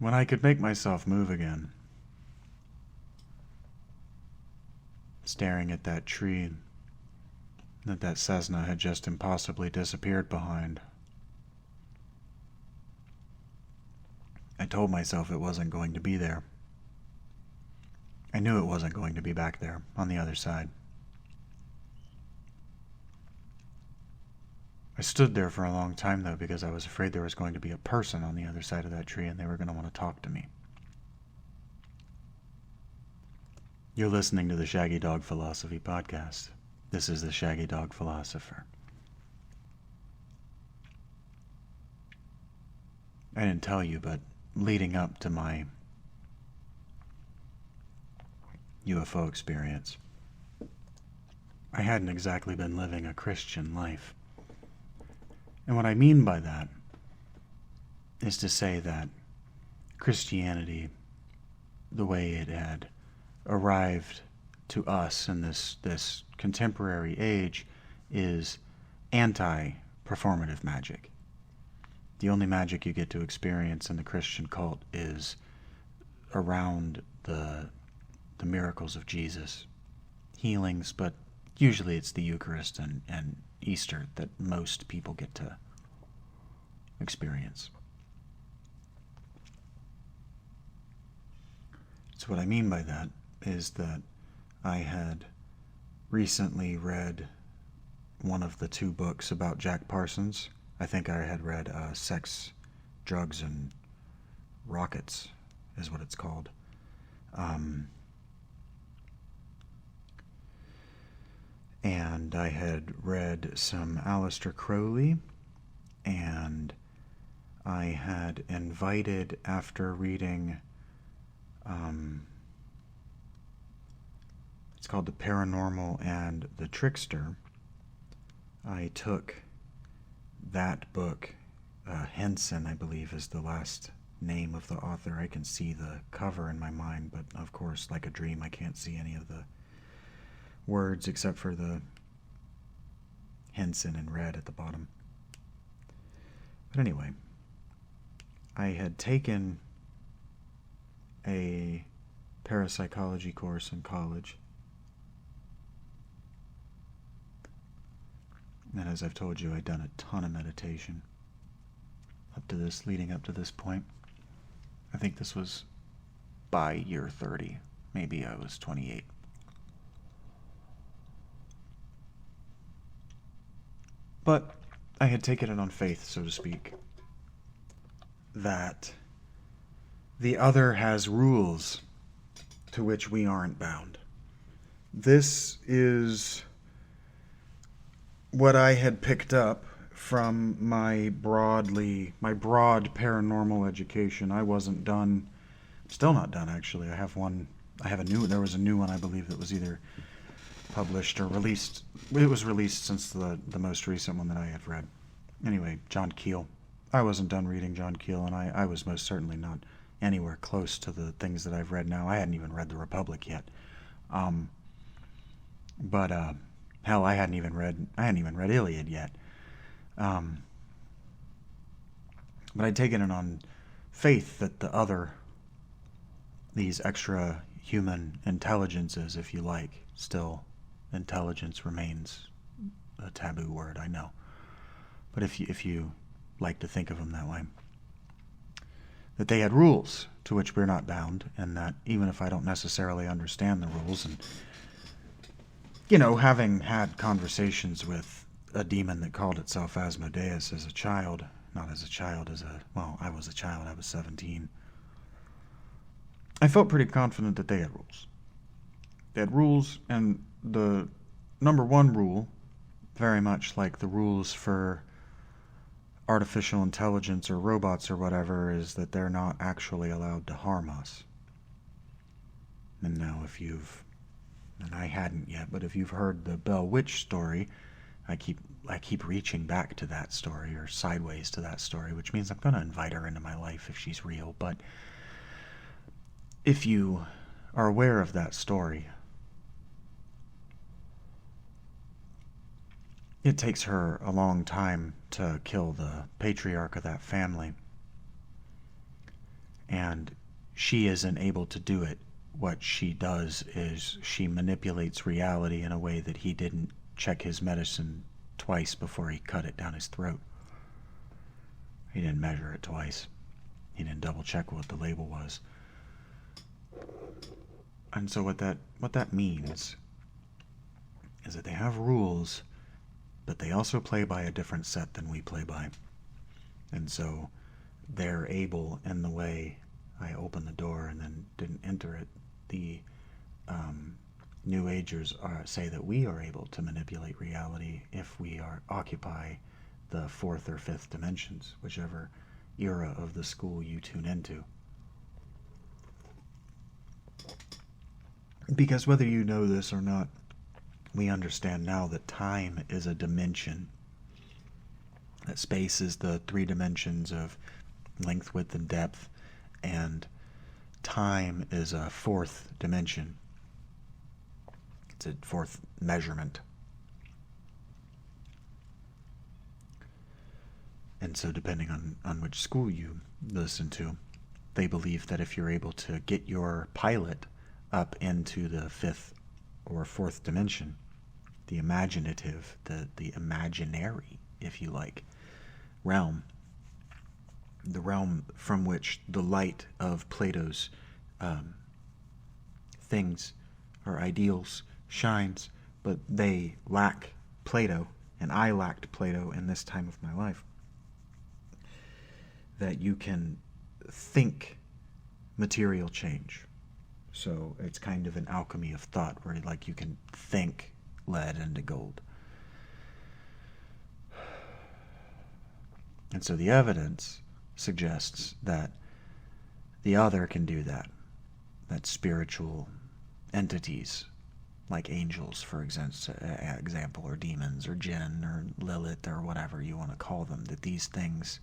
When I could make myself move again, staring at that tree that Cessna had just impossibly disappeared behind, I told myself it wasn't going to be there. I knew it wasn't going to be back there, on the other side. I stood there for a long time, though, because I was afraid there was going to be a person on the other side of that tree and they were going to want to talk to me. You're listening to the Shaggy Dog Philosophy Podcast. This is the Shaggy Dog Philosopher. I didn't tell you, but leading up to my UFO experience, I hadn't exactly been living a Christian life. And what I mean by that is to say that Christianity, the way it had arrived to us in this contemporary age, is anti-performative magic. The only magic you get to experience in the Christian cult is around the miracles of Jesus. Healings, but usually it's the Eucharist and Easter that most people get to experience. So what I mean by that is that I had recently read one of the two books about Jack Parsons. I think I had read Sex, Drugs, and Rockets is what it's called. And I had read some Aleister Crowley, and I had invited, after reading, it's called The Paranormal and the Trickster. I took that book, Henson, I believe, is the last name of the author. I can see the cover in my mind, but of course, like a dream, I can't see any of the words except for the Henson in red at the bottom. But anyway, I had taken a parapsychology course in college. And as I've told you, I'd done a ton of meditation leading up to this point. I think this was by year 30. Maybe I was 28. But I had taken it on faith, so to speak, that the other has rules to which we aren't bound. This is what I had picked up from my broad paranormal education. I wasn't done, still not done actually. There was a new one, I believe, that was either published or released. It was released since the most recent one that I had read. Anyway, John Keel. I wasn't done reading John Keel, and I was most certainly not anywhere close to the things that I've read now. I hadn't even read The Republic yet. But hell, I hadn't even read Iliad yet. But I'd taken it on faith that the other, these extra human intelligences, if you like, still intelligence remains a taboo word, I know. But if you like to think of them that way, that they had rules to which we're not bound, and that even if I don't necessarily understand the rules, and having had conversations with a demon that called itself Asmodeus as a child, I was a child, I was 17. I felt pretty confident that they had rules. They had rules, and the number one rule, very much like the rules for artificial intelligence or robots or whatever, is that they're not actually allowed to harm us. And now and I hadn't yet, but if you've heard the Bell Witch story, I keep reaching back to that story, or sideways to that story, which means I'm going to invite her into my life if she's real. But if you are aware of that story, it takes her a long time to kill the patriarch of that family. and she isn't able to do it. What she does is she manipulates reality in a way that he didn't check his medicine twice before he cut it down his throat. He didn't measure it twice. He didn't double check what the label was. And so what that means is that they have rules, but they also play by a different set than we play by. And so they're able, in the way I opened the door and then didn't enter it, the New Agers say that we are able to manipulate reality if we occupy the fourth or fifth dimensions, whichever era of the school you tune into. Because whether you know this or not, we understand now that time is a dimension. That space is the three dimensions of length, width, and depth, and time is a fourth dimension. It's a fourth measurement. And so depending on which school you listen to, they believe that if you're able to get your pilot up into the fifth or fourth dimension, the imaginative, the imaginary, if you like, realm, the realm from which the light of Plato's things or ideals shines, but they lack Plato, and I lacked Plato in this time of my life, that you can think material change. So it's kind of an alchemy of thought where like you can think lead into gold. And so the evidence suggests that the other can do that. That spiritual entities, like angels, for example, or demons, or jinn, or Lilith, or whatever you want to call them, that these things,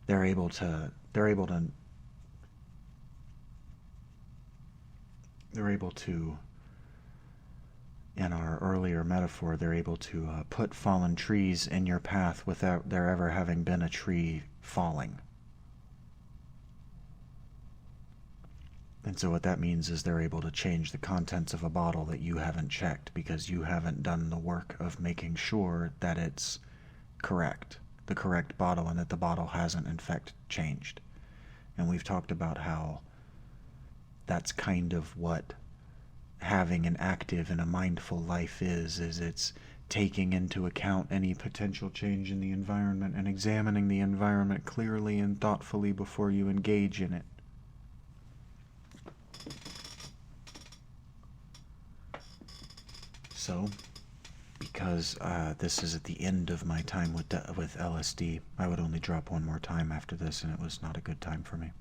they're able to, in our earlier metaphor, they're able to put fallen trees in your path without there ever having been a tree falling. And so what that means is they're able to change the contents of a bottle that you haven't checked because you haven't done the work of making sure that it's correct, the correct bottle, and that the bottle hasn't in fact changed. And we've talked about how that's kind of what having an active and a mindful life is it's taking into account any potential change in the environment and examining the environment clearly and thoughtfully before you engage in it. So, because this is at the end of my time with LSD, I would only drop one more time after this, and it was not a good time for me.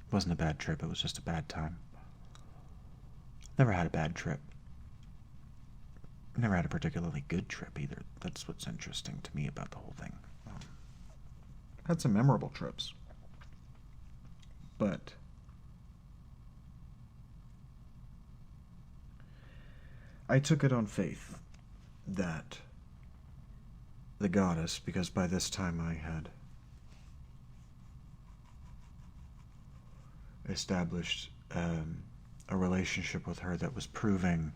It wasn't a bad trip, it was just a bad time. Never had a bad trip. Never had a particularly good trip either. That's what's interesting to me about the whole thing. Had some memorable trips. But I took it on faith that the goddess, because by this time I had established a relationship with her that was proving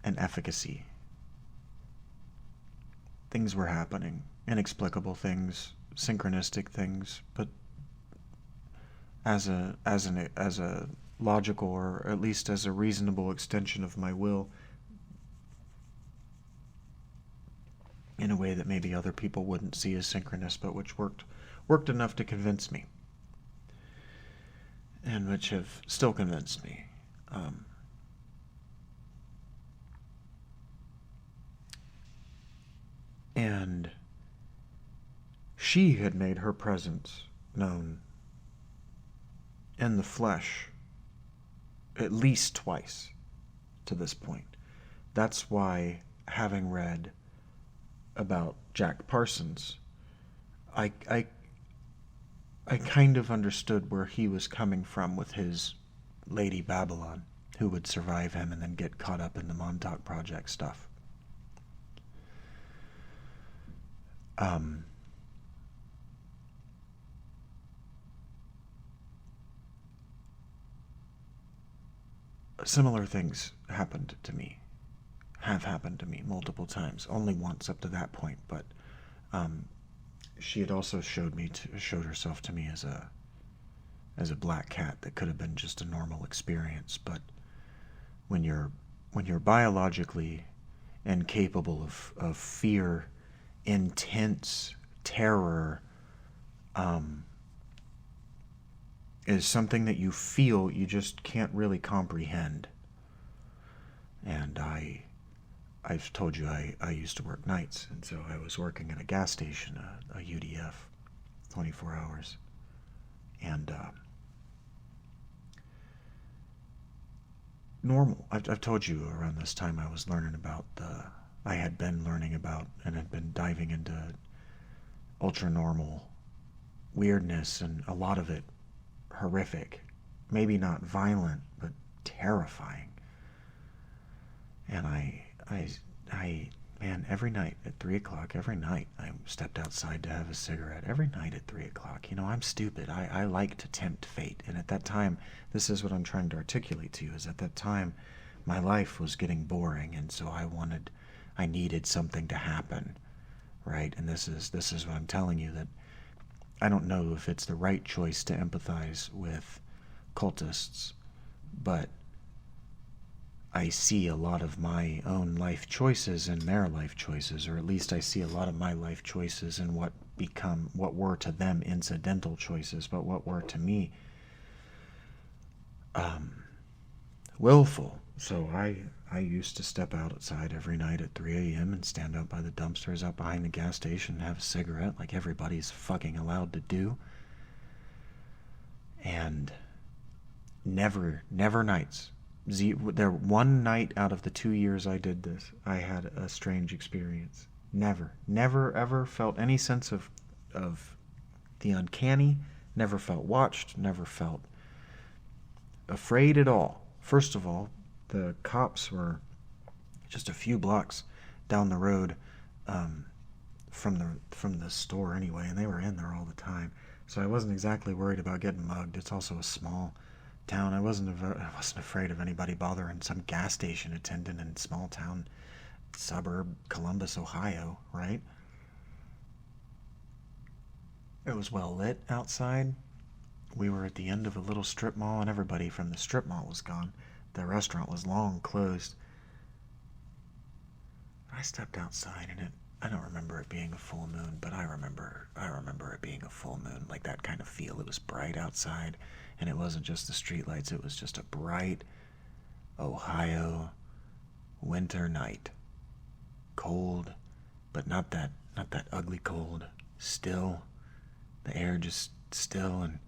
an efficacy. Things were happening, inexplicable things, synchronistic things, but as a logical, or at least as a reasonable extension of my will, in a way that maybe other people wouldn't see as synchronous, but which worked enough to convince me, and which have still convinced me. And she had made her presence known in the flesh at least twice to this point. That's why, having read about Jack Parsons, I kind of understood where he was coming from with his Lady Babylon, who would survive him and then get caught up in the Montauk Project stuff. similar things happened to me. Have happened to me multiple times. Only once up to that point, but she had also showed herself to me as a black cat that could have been just a normal experience. But when you're biologically incapable of fear, intense terror, is something that you feel, you just can't really comprehend. And I've told you I used to work nights, and so I was working at a gas station, a UDF, 24 hours. And normal. I've told you around this time I was learning about I had been learning about and had been diving into ultra normal weirdness, and a lot of it horrific. Maybe not violent, but terrifying. And man, every night at 3 o'clock, every night I stepped outside to have a cigarette. Every night at 3 o'clock. You know, I'm stupid. I like to tempt fate. And at that time, this is what I'm trying to articulate to you, is at that time, my life was getting boring, and so I needed something to happen, right? And this is what I'm telling you, that I don't know if it's the right choice to empathize with cultists, but I see a lot of my own life choices in their life choices, or at least I see a lot of my life choices in what were to them incidental choices, but what were to me willful. So I used to step outside every night at 3 a.m. and stand out by the dumpsters out behind the gas station and have a cigarette like everybody's fucking allowed to do. And never nights. There one night out of the 2 years I did this, I had a strange experience. Never ever felt any sense of the uncanny, never felt watched, never felt afraid at all. First of all, the cops were just a few blocks down the road from the store anyway, and they were in there all the time. So I wasn't exactly worried about getting mugged. It's also a small town. I wasn't afraid of anybody bothering some gas station attendant in small town suburb Columbus, Ohio, right? It was well lit outside. We were at the end of a little strip mall, and everybody from the strip mall was gone. The restaurant was long closed. I stepped outside, and I don't remember it being a full moon, but I remember it being a full moon, like that kind of feel. It was bright outside, and it wasn't just the streetlights. It was just a bright Ohio winter night. Cold, but not that ugly cold. Still, the air just still and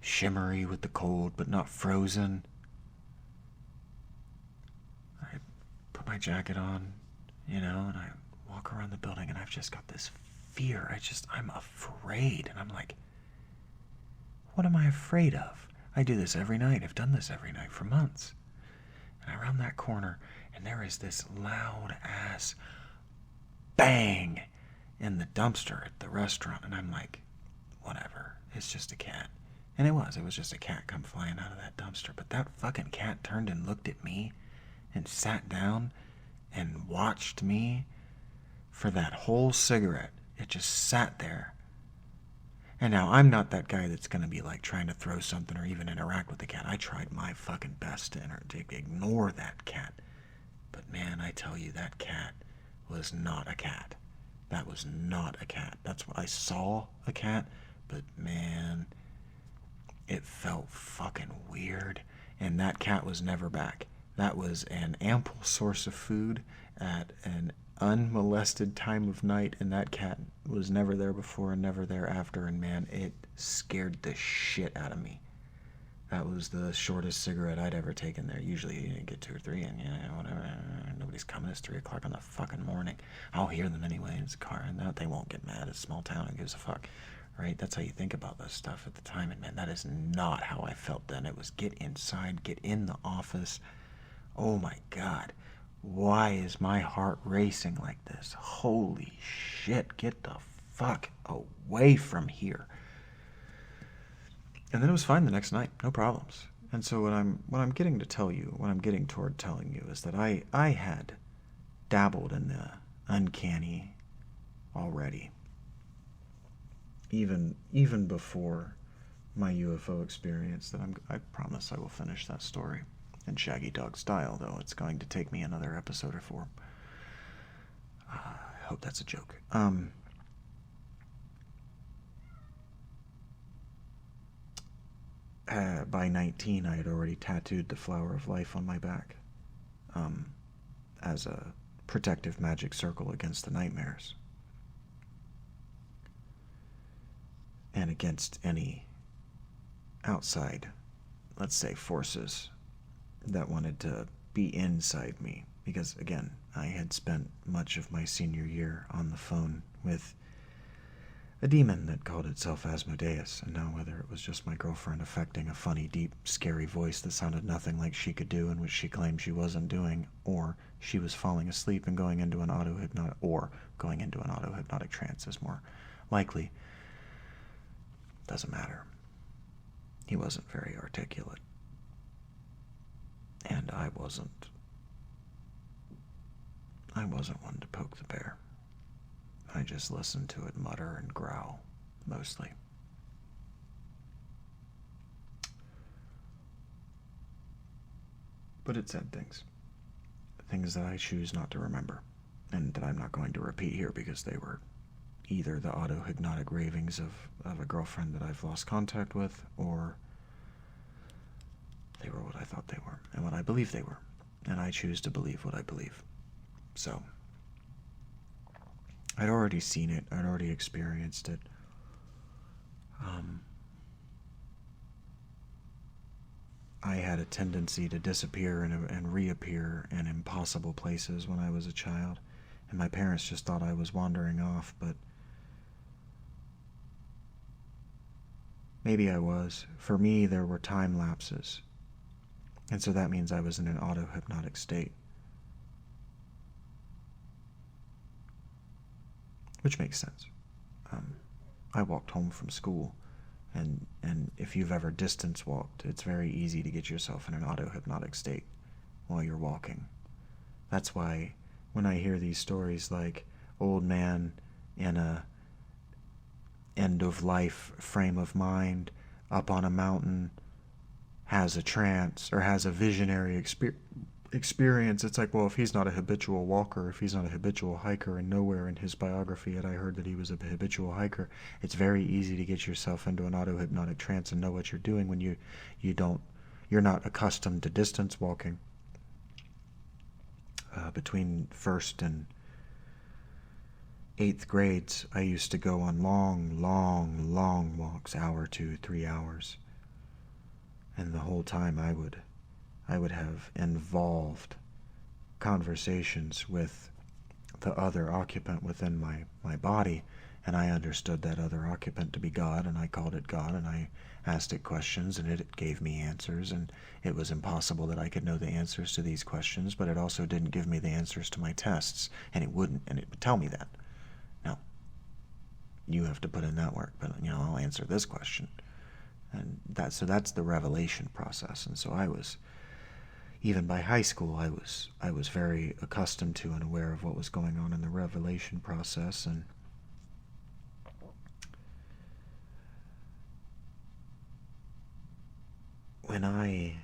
shimmery with the cold, but not frozen. I put my jacket on, and I walk around the building, and I've just got this fear. I'm afraid, and I'm like, what am I afraid of? I do this every night. I've done this every night for months. And I round that corner, and there is this loud ass bang in the dumpster at the restaurant, and I'm like, whatever, it's just a cat. And it was just a cat come flying out of that dumpster. But that fucking cat turned and looked at me and sat down and watched me for that whole cigarette. It just sat there. And now I'm not that guy that's going to be like trying to throw something or even interact with the cat. I tried my fucking best to ignore that cat. But man, I tell you, that cat was not a cat. That was not a cat. That's what I saw, a cat, but man, it felt fucking weird. And that cat was never back. That was an ample source of food at an unmolested time of night, and that cat was never there before and never there after, and man, it scared the shit out of me. That was the shortest cigarette I'd ever taken there. Usually you get 2 or 3 and whatever, nobody's coming. It's 3 o'clock in the fucking morning. I'll hear them anyway in the car, and they won't get mad. It's a small town, who gives a fuck, right? That's how you think about this stuff at the time, and man, that is not how I felt then. It was get inside, get in the office. Oh my God. Why is my heart racing like this? Holy shit, get the fuck away from here. And then it was fine the next night, no problems. And so what I'm getting to tell you, what I'm getting toward telling you is that I had dabbled in the uncanny already. Even before my UFO experience, that I promise I will finish that story in Shaggy Dog style, though it's going to take me another episode or four. I hope that's a joke. By 19, I had already tattooed the flower of life on my back, as a protective magic circle against the nightmares. And against any outside, let's say, forces that wanted to be inside me. Because, again, I had spent much of my senior year on the phone with a demon that called itself Asmodeus, and now whether it was just my girlfriend affecting a funny, deep, scary voice that sounded nothing like she could do and which she claimed she wasn't doing, or she was falling asleep and going into an auto-hypnotic trance is more likely. Doesn't matter. He wasn't very articulate. And I wasn't one to poke the bear. I just listened to it mutter and growl, mostly. But it said things that I choose not to remember, and that I'm not going to repeat here because they were either the auto-hypnotic ravings of a girlfriend that I've lost contact with, or they were what I thought they were, and what I believe they were, and I choose to believe what I believe. So, I'd already seen it, I'd already experienced it. I had a tendency to disappear and reappear in impossible places when I was a child, and my parents just thought I was wandering off, but maybe I was. For me, there were time lapses, and so that means I was in an auto-hypnotic state. Which makes sense. I walked home from school, and if you've ever distance walked, it's very easy to get yourself in an auto-hypnotic state while you're walking. That's why when I hear these stories like old man in a end-of-life frame of mind up on a mountain has a trance or has a visionary experience, it's like, well, if he's not a habitual walker, if he's not a habitual hiker, and nowhere in his biography had I heard that he was a habitual hiker, it's very easy to get yourself into an auto-hypnotic trance and know what you're doing when you're not accustomed to distance walking. Between first and 8th grades, I used to go on long walks, hour, 2, 3 hours. And the whole time I would have involved conversations with the other occupant within my body, and I understood that other occupant to be God, and I called it God, and I asked it questions, and it gave me answers, and it was impossible that I could know the answers to these questions, but it also didn't give me the answers to my tests, and it would tell me that. No, you have to put in that work, but I'll answer this question. And that's the revelation process. And so I was, even by high school, I was very accustomed to and aware of what was going on in the revelation process. And when I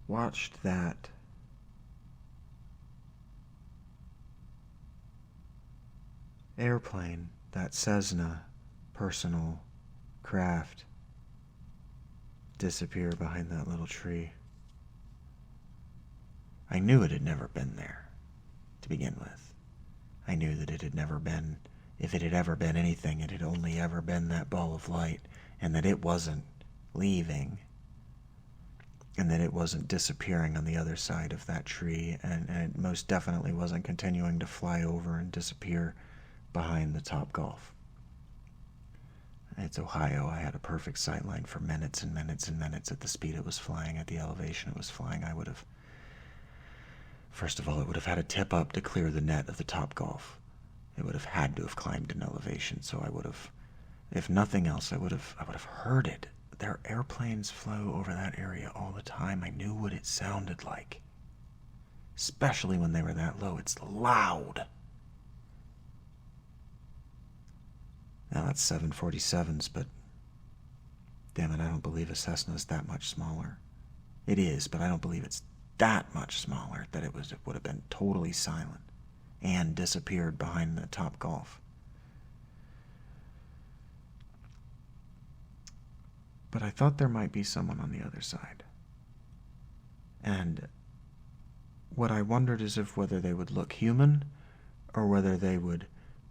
watched that airplane, that Cessna personal craft, disappear behind that little tree, I knew it had never been there to begin with. I knew that it had never been, if it had ever been anything, it had only ever been that ball of light, and that it wasn't leaving, and that it wasn't disappearing on the other side of that tree, and it most definitely wasn't continuing to fly over and disappear behind the Topgolf. It's Ohio. I had a perfect sight line for minutes and minutes and minutes at the speed it was flying, at the elevation it was flying. I would have, first of all, it would have had to tip up to clear the net of the Topgolf. It would have had to have climbed an elevation, so I would have, if nothing else, I would have heard it. Their airplanes flew over that area all the time. I knew what it sounded like. Especially when they were that low. It's loud. Now that's 747s, but damn it, I don't believe a Cessna's that much smaller. It is, but I don't believe it's that much smaller that it would have been totally silent and disappeared behind the Top Golf. But I thought there might be someone on the other side. And what I wondered is whether they would look human or whether they would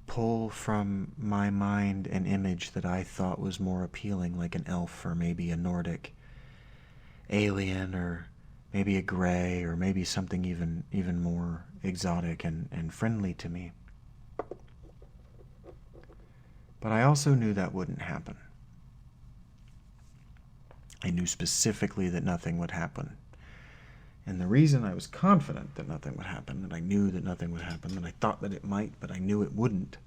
pull from my mind an image that I thought was more appealing, like an elf or maybe a Nordic alien or maybe a gray or maybe something even more exotic and friendly to me. But I also knew that wouldn't happen. I knew specifically that nothing would happen. And the reason I was confident that nothing would happen, that I knew that nothing would happen, that I thought that it might, but I knew it wouldn't,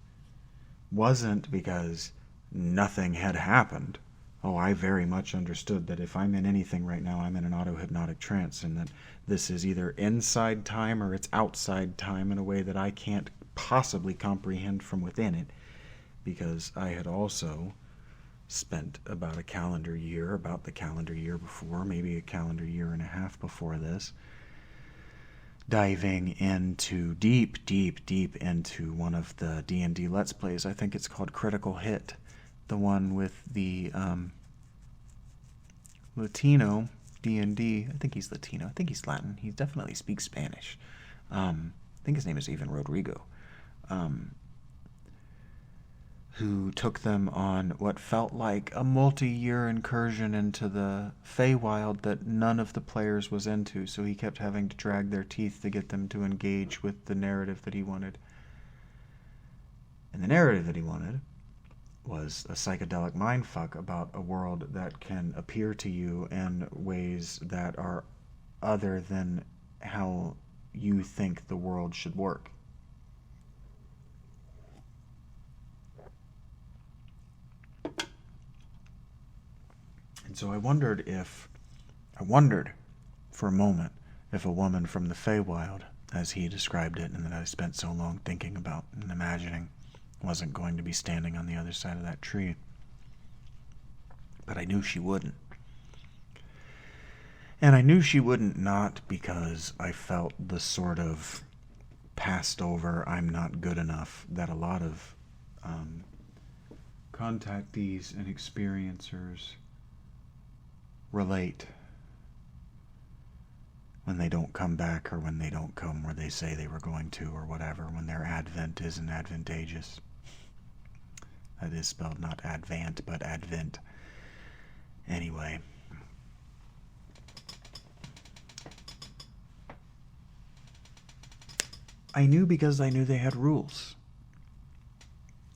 wasn't because nothing had happened. Oh, I very much understood that if I'm in anything right now, I'm in an auto-hypnotic trance, and that this is either inside time or it's outside time in a way that I can't possibly comprehend from within it, because I had also spent about the calendar year before, maybe a calendar year and a half before this, diving into deep into one of the D&D Let's Plays. I think it's called Critical Hit, the one with the Latino D&D. I think he's Latino. I think he's Latin. He definitely speaks Spanish. I think his name is even Rodrigo. Who took them on what felt like a multi-year incursion into the Feywild that none of the players was into, so he kept having to drag their teeth to get them to engage with the narrative that he wanted. And the narrative that he wanted was a psychedelic mindfuck about a world that can appear to you in ways that are other than how you think the world should work. And so I wondered for a moment if a woman from the Feywild, as he described it and that I spent so long thinking about and imagining, wasn't going to be standing on the other side of that tree. But I knew she wouldn't. And I knew she wouldn't not because I felt the sort of passed over, I'm not good enough, that a lot of contactees and experiencers relate when they don't come back or when they don't come where they say they were going to or whatever, when their advent isn't advantageous. That is spelled not advant, but advent. Anyway. I knew because I knew they had rules.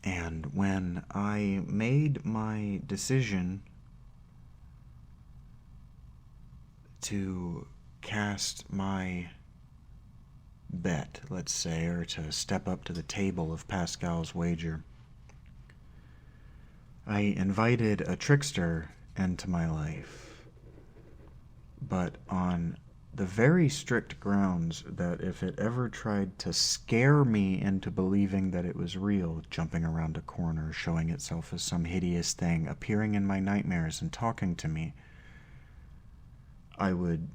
And when I made my decision to cast my bet, let's say, or to step up to the table of Pascal's wager, I invited a trickster into my life, but on the very strict grounds that if it ever tried to scare me into believing that it was real, jumping around a corner, showing itself as some hideous thing, appearing in my nightmares and talking to me, I would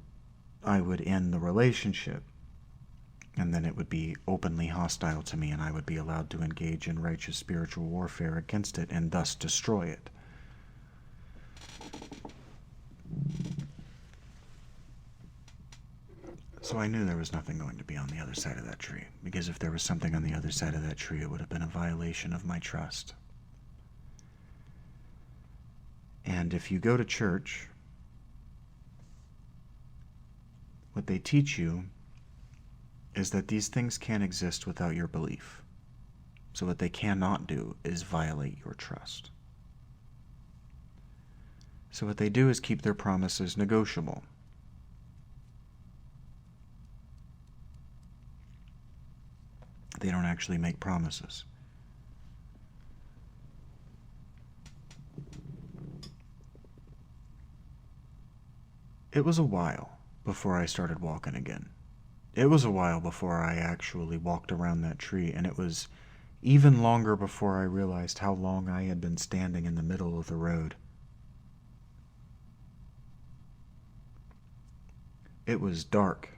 end the relationship, and then it would be openly hostile to me, and I would be allowed to engage in righteous spiritual warfare against it and thus destroy it. So I knew there was nothing going to be on the other side of that tree, because if there was something on the other side of that tree, it would have been a violation of my trust. And if you go to church, what they teach you is that these things can't exist without your belief. So what they cannot do is violate your trust. So what they do is keep their promises negotiable. They don't actually make promises. it was a while before I started walking again. It was a while before I actually walked around that tree, and it was even longer before I realized how long I had been standing in the middle of the road. It was dark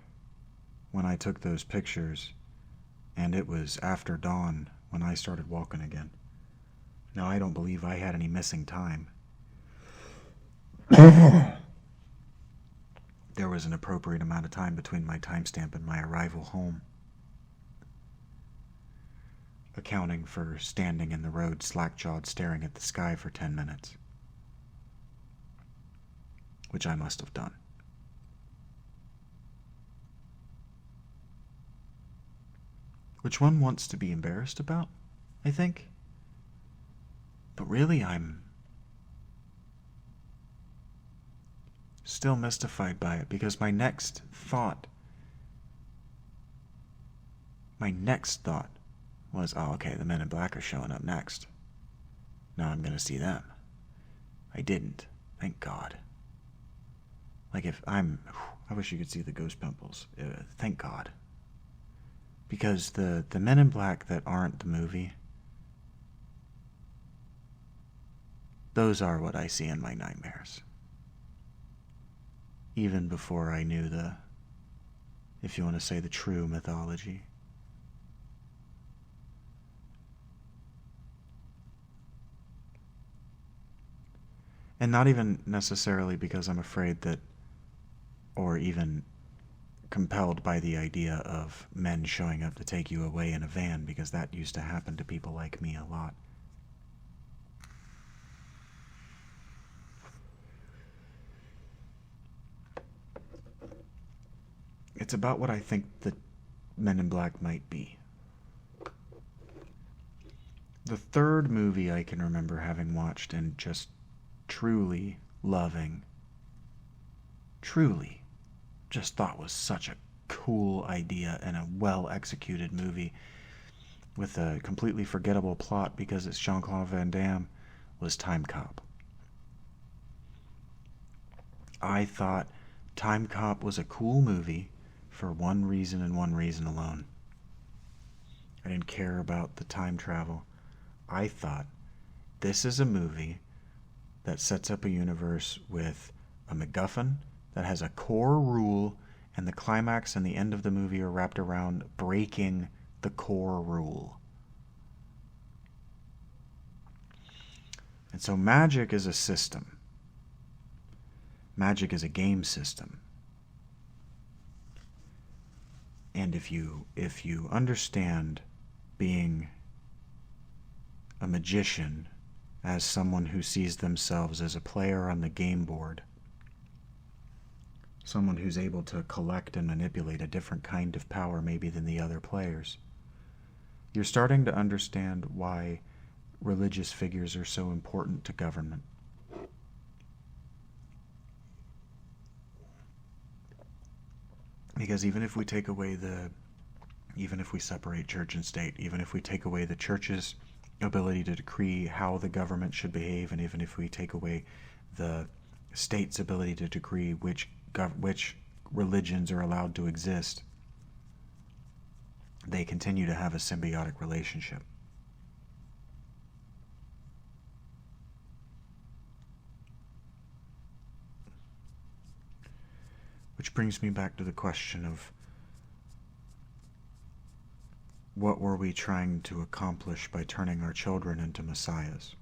when I took those pictures, and it was after dawn when I started walking again. Now, I don't believe I had any missing time. There was an appropriate amount of time between my timestamp and my arrival home, accounting for standing in the road slack-jawed staring at the sky for 10 minutes, which I must have done. Which one wants to be embarrassed about, I think? But really, I'm still mystified by it, because my next thought was, oh, okay, the Men in Black are showing up next. Now I'm going to see them. I didn't. Thank God. Like, I wish you could see the ghost pimples. Thank God. Because the Men in Black that aren't the movie, those are what I see in my nightmares. Even before I knew if you want to say, the true mythology. And not even necessarily because I'm afraid that, or even compelled by the idea of men showing up to take you away in a van, because that used to happen to people like me a lot. It's about what I think the Men in Black might be. The third movie I can remember having watched and just truly loving, just thought was such a cool idea and a well-executed movie with a completely forgettable plot because it's Jean-Claude Van Damme, was Time Cop. I thought Time Cop was a cool movie for one reason and one reason alone. I didn't care about the time travel. I thought, this is a movie that sets up a universe with a MacGuffin that has a core rule, and the climax and the end of the movie are wrapped around breaking the core rule. And so magic is a system. Magic is a game system. And if you understand being a magician as someone who sees themselves as a player on the game board, someone who's able to collect and manipulate a different kind of power maybe than the other players, you're starting to understand why religious figures are so important to government. Because even if we separate church and state, even if we take away the church's ability to decree how the government should behave, and even if we take away the state's ability to decree which religions are allowed to exist, they continue to have a symbiotic relationship. Which brings me back to the question of, what were we trying to accomplish by turning our children into messiahs?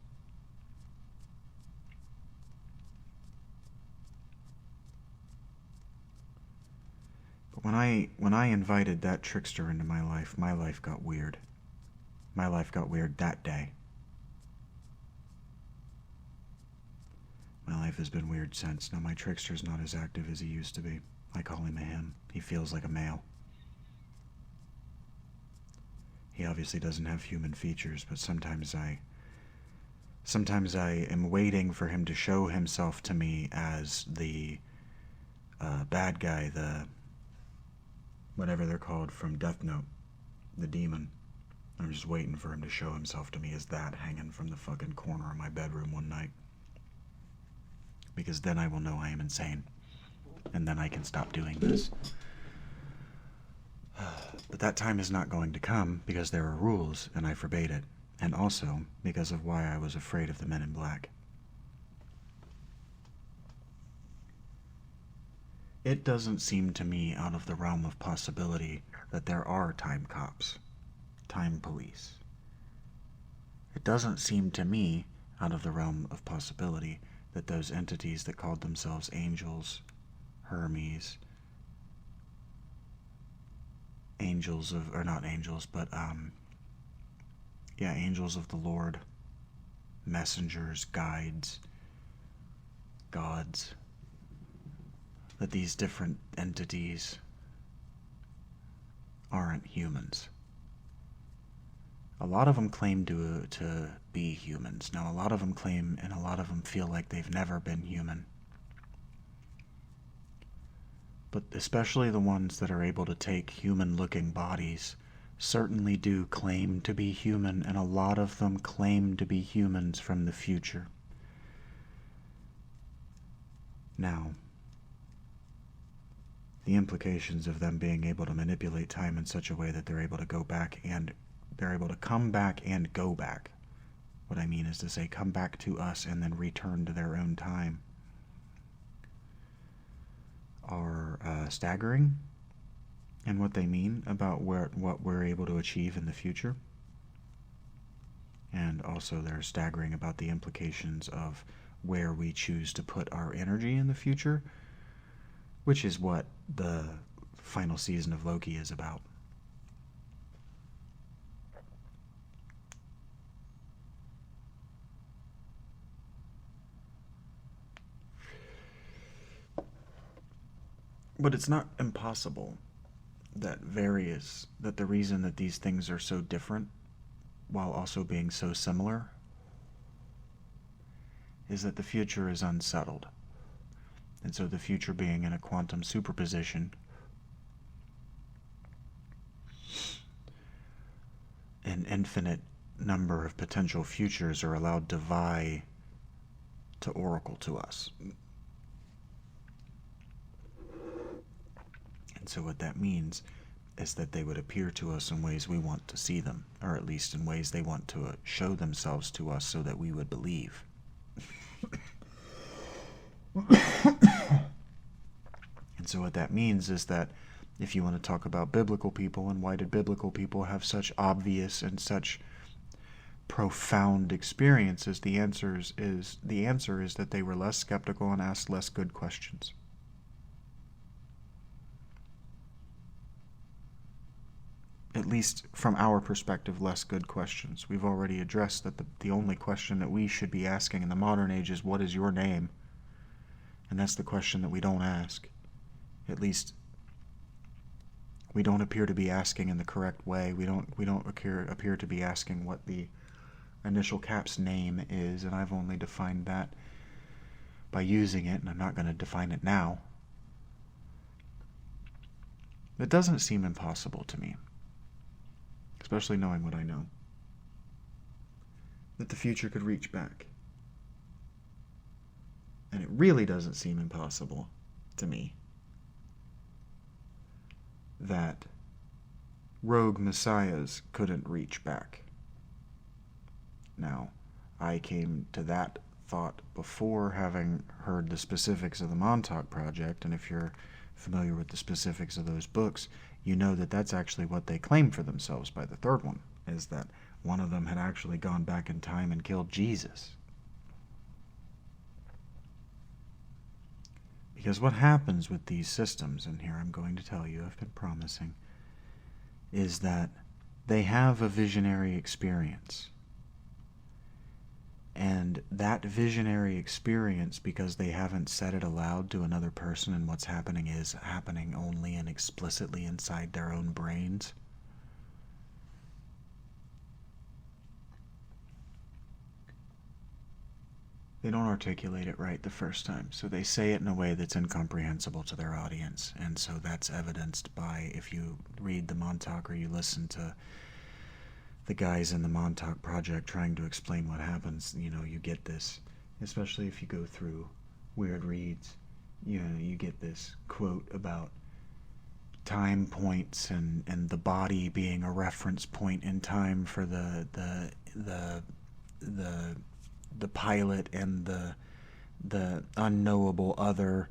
But when I invited that trickster into my life got weird. My life got weird that day. My life has been weird since. Now my trickster's not as active as he used to be. I call him a him. He feels like a male. He obviously doesn't have human features, but sometimes I am waiting for him to show himself to me as the bad guy, the whatever they're called from Death Note, the demon. I'm just waiting for him to show himself to me as that hanging from the fucking corner of my bedroom one night. Because then I will know I am insane. and then I can stop doing this. But that time is not going to come because there are rules, and I forbade it, and also because of why I was afraid of the men in black. It doesn't seem to me out of the realm of possibility that there are time cops, time police. It doesn't seem to me out of the realm of possibility that those entities that called themselves angels, Hermes, angels of, or not angels, but, angels of the Lord, messengers, guides, gods, that these different entities aren't humans. A lot of them claim to be humans. Now, a lot of them claim, and a lot of them feel like they've never been human. But especially the ones that are able to take human-looking bodies certainly do claim to be human, and a lot of them claim to be humans from the future. Now, the implications of them being able to manipulate time in such a way that they're able to go back and they're able to come back and go back. What I mean is to say come back to us and then return to their own time are staggering in what they mean about what we're able to achieve in the future. And also they're staggering about the implications of where we choose to put our energy in the future, which is what the final season of Loki is about. But it's not impossible that the reason that these things are so different while also being so similar is that the future is unsettled. And so the future being in a quantum superposition, an infinite number of potential futures are allowed to vie to oracle to us. And so what that means is that they would appear to us in ways we want to see them, or at least in ways they want to show themselves to us so that we would believe. And so what that means is that if you want to talk about biblical people and why did biblical people have such obvious and such profound experiences, the answer is that they were less skeptical and asked less good questions. At least from our perspective, less good questions. We've already addressed that the only question that we should be asking in the modern age is, what is your name? And that's the question that we don't ask. At least we don't appear to be asking in the correct way. We don't appear to be asking what the initial cap's name is, and I've only defined that by using it, and I'm not going to define it now. It doesn't seem impossible to me, especially knowing what I know, that the future could reach back. And it really doesn't seem impossible to me that rogue messiahs couldn't reach back. Now, I came to that thought before having heard the specifics of the Montauk Project, and if you're familiar with the specifics of those books, you know that that's actually what they claim for themselves by the third one, is that one of them had actually gone back in time and killed Jesus. Because what happens with these systems, and here I'm going to tell you, I've been promising, is that they have a visionary experience. And that visionary experience, because they haven't said it aloud to another person and what's happening is happening only and explicitly inside their own brains, they don't articulate it right the first time. So they say it in a way that's incomprehensible to their audience. And so that's evidenced by, if you read the Montauk or you listen to the guys in the Montauk Project trying to explain what happens, you get this. Especially if you go through Weird Reads, you get this quote about time points and the body being a reference point in time for the the pilot and the unknowable other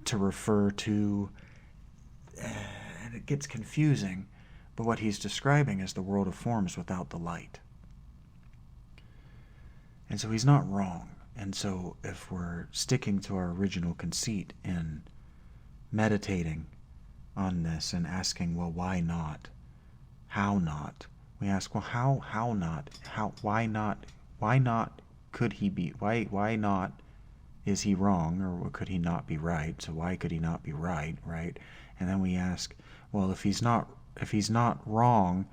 to refer to, and it gets confusing, but what he's describing is the world of forms without the light. And so he's not wrong. And so if we're sticking to our original conceit in meditating on this and asking, well, why not? How not? We ask, well, how not? Why not could he be, why not is he wrong, or could he not be right? So why could he not be right, right? And then we ask, well, if he's not wrong,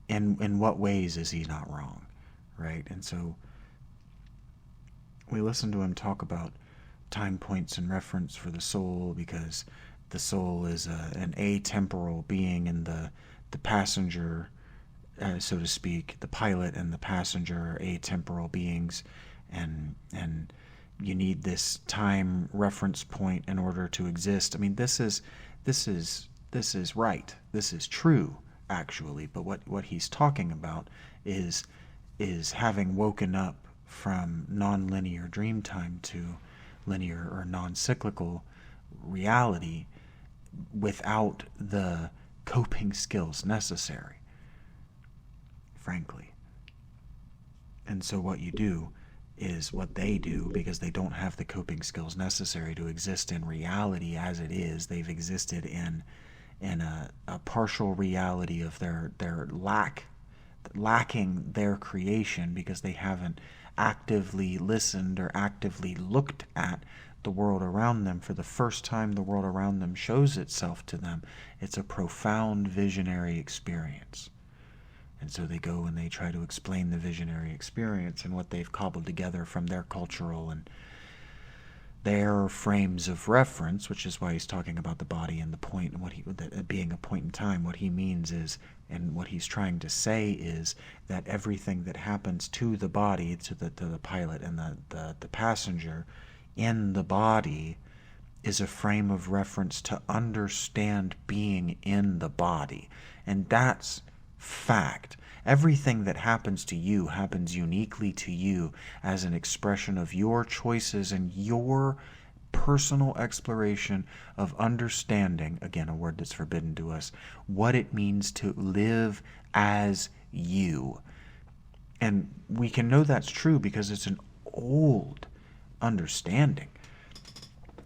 in what ways is he not wrong, right? And so we listen to him talk about time points and reference for the soul, because the soul is an atemporal being, and the passenger, so to speak, the pilot and the passenger are atemporal beings, and you need this time reference point in order to exist. I mean, this is right. This is true, actually. But what he's talking about is having woken up from non-linear dream time to linear or non-cyclical reality without the coping skills necessary, frankly. And so what you do is what they do, because they don't have the coping skills necessary to exist in reality as it is. They've existed in a partial reality of their lacking their creation, because they haven't actively listened or actively looked at the world around them. For the first time, the world around them shows itself to them. It's a profound visionary experience. And so they go and they try to explain the visionary experience and what they've cobbled together from their cultural and their frames of reference, which is why he's talking about the body and the point, and what that being a point in time. What he means is, and what he's trying to say is, that everything that happens to the body, to the pilot and the passenger in the body, is a frame of reference to understand being in the body. And that's fact. Everything that happens to you happens uniquely to you as an expression of your choices and your personal exploration of understanding, again, a word that's forbidden to us, what it means to live as you. And we can know that's true because it's an old understanding.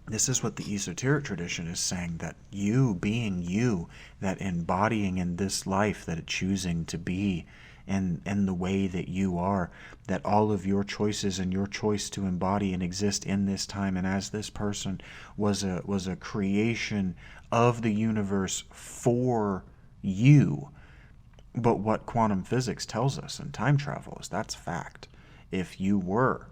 This is what the esoteric tradition is saying, that you being you, that embodying in this life, that choosing to be in the way that you are, that all of your choices and your choice to embody and exist in this time and as this person was a creation of the universe for you. But what quantum physics tells us in time travel is that's fact. If you were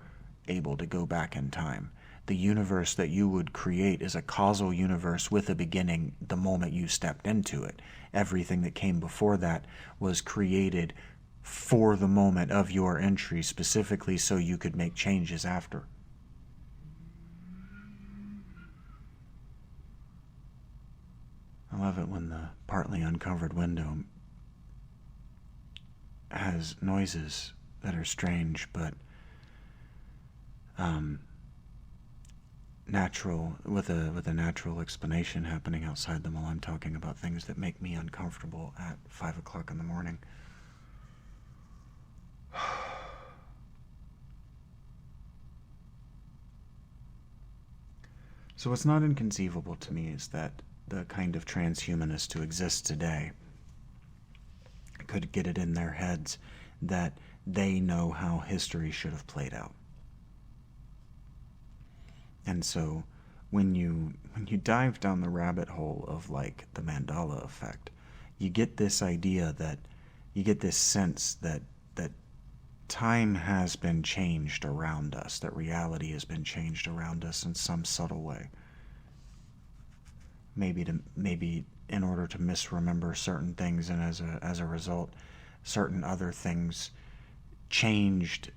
able to go back in time, the universe that you would create is a causal universe with a beginning the moment you stepped into it. Everything that came before that was created for the moment of your entry, specifically so you could make changes after. I love it when the partly uncovered window has noises that are strange, but natural, with a natural explanation happening outside them while I'm talking about things that make me uncomfortable at 5 o'clock in the morning. So what's not inconceivable to me is that the kind of transhumanists who exist today could get it in their heads that they know how history should have played out. And so when you dive down the rabbit hole of like the Mandela effect, you get this idea that you get this sense that time has been changed around us, that reality has been changed around us in some subtle way. Maybe in order to misremember certain things, and as a result, certain other things changed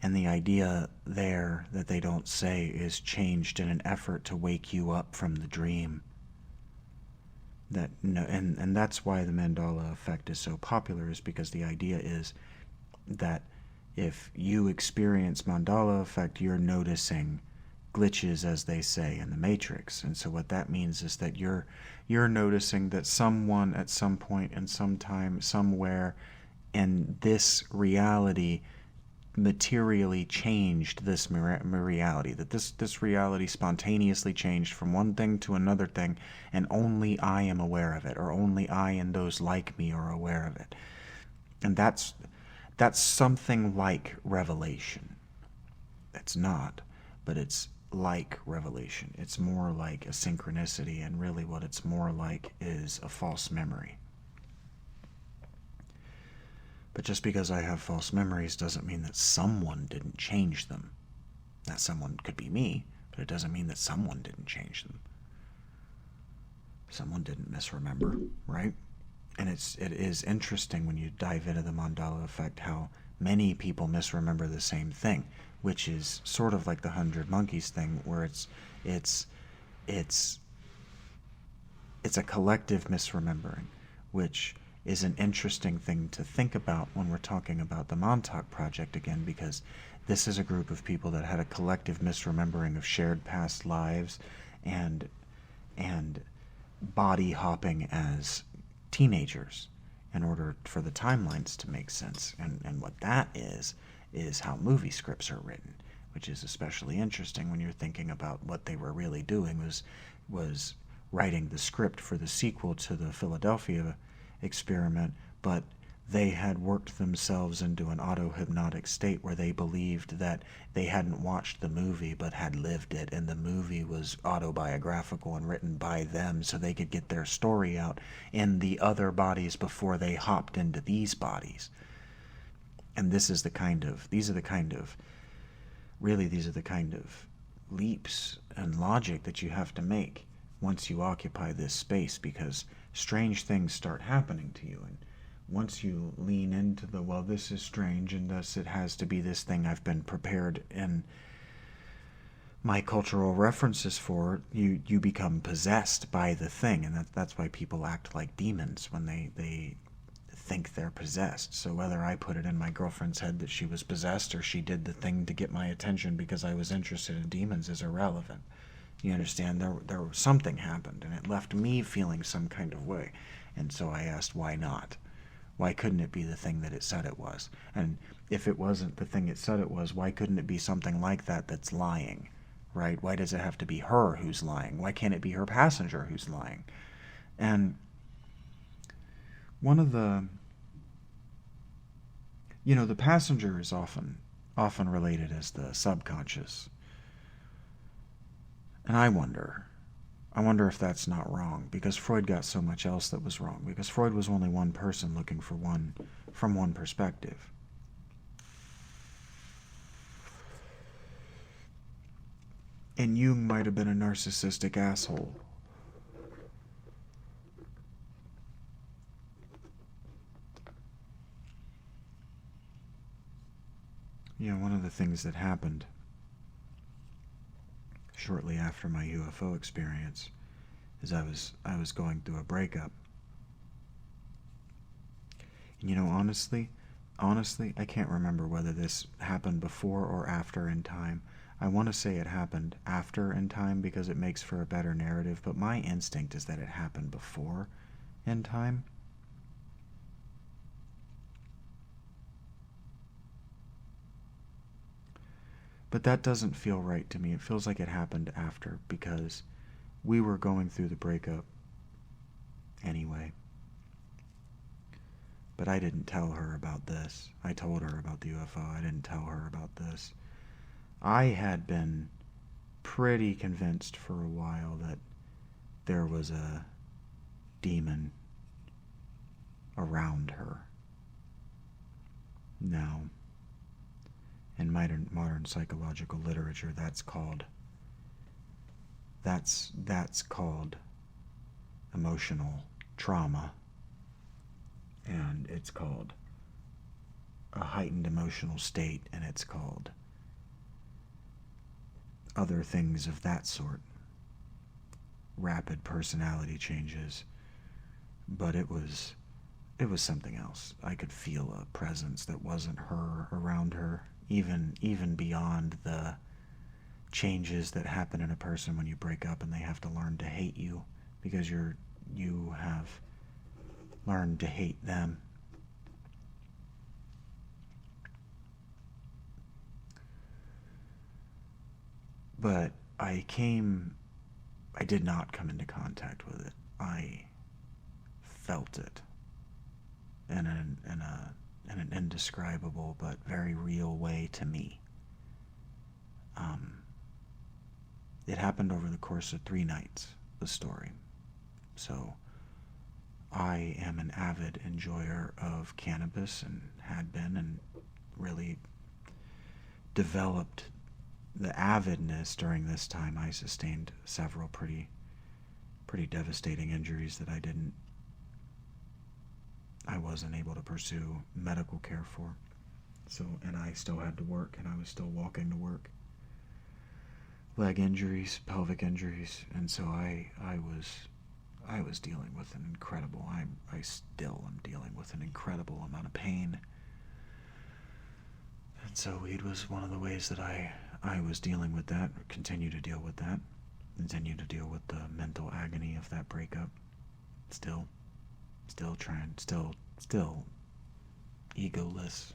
And the idea there that they don't say is changed in an effort to wake you up from the dream. That no, and that's why the Mandela effect is so popular, is because the idea is that if you experience Mandela effect, you're noticing glitches, as they say, in the Matrix. And so what that means is that you're noticing that someone at some point in some time, somewhere in this reality materially changed this reality, that this reality spontaneously changed from one thing to another thing, and only I am aware of it, or only I and those like me are aware of it. And that's something like revelation. It's not, but it's like revelation. It's more like a synchronicity, and really what it's more like is a false memory. But just because I have false memories doesn't mean that someone didn't change them. That someone could be me, but it doesn't mean that someone didn't change them. Someone didn't misremember, right? And it is interesting when you dive into the Mandela effect how many people misremember the same thing, which is sort of like the 100 Monkeys thing, where it's a collective misremembering, which is an interesting thing to think about when we're talking about the Montauk Project again, because this is a group of people that had a collective misremembering of shared past lives and body hopping as teenagers in order for the timelines to make sense. And what that is how movie scripts are written, which is especially interesting when you're thinking about what they were really doing was writing the script for the sequel to the Philadelphia experiment, but they had worked themselves into an auto-hypnotic state where they believed that they hadn't watched the movie but had lived it, and the movie was autobiographical and written by them so they could get their story out in the other bodies before they hopped into these bodies. And these are the kind of leaps and logic that you have to make once you occupy this space, because strange things start happening to you. And once you lean into the, well, this is strange and thus it has to be this thing I've been prepared in my cultural references for, you become possessed by the thing. And that's why people act like demons when they think they're possessed. So whether I put it in my girlfriend's head that she was possessed or she did the thing to get my attention because I was interested in demons is irrelevant. You understand? There something happened, and it left me feeling some kind of way. And so I asked, why not? Why couldn't it be the thing that it said it was? And if it wasn't the thing it said it was, why couldn't it be something like that that's lying? Right? Why does it have to be her who's lying? Why can't it be her passenger who's lying? And one of the passenger is often related as the subconscious. And I wonder if that's not wrong, because Freud got so much else that was wrong, because Freud was only one person looking from one perspective. And Jung might have been a narcissistic asshole. One of the things that happened shortly after my UFO experience is I was going through a breakup. And honestly, I can't remember whether this happened before or after in time. I want to say it happened after in time because it makes for a better narrative, but my instinct is that it happened before in time. But that doesn't feel right to me. It feels like it happened after, because we were going through the breakup anyway. But I didn't tell her about this. I told her about the UFO. I didn't tell her about this. I had been pretty convinced for a while that there was a demon around her. Now, in modern psychological literature, that's called emotional trauma, and it's called a heightened emotional state, and it's called other things of that sort. Rapid personality changes. But it was something else. I could feel a presence that wasn't her around her, even beyond the changes that happen in a person when you break up and they have to learn to hate you because you have learned to hate them. But I did not come into contact with it. I felt it in an indescribable but very real way to me. It happened over the course of 3 nights, the story. So I am an avid enjoyer of cannabis and had been, and really developed the avidness during this time. I sustained several pretty devastating injuries that I wasn't able to pursue medical care for. So, and I still had to work, and I was still walking to work. Leg injuries, pelvic injuries, and so I was dealing with an incredible, I still am dealing with an incredible amount of pain. And so weed was one of the ways that I was dealing with that, continue to deal with that, continue to deal with the mental agony of that breakup. Still trying, still egoless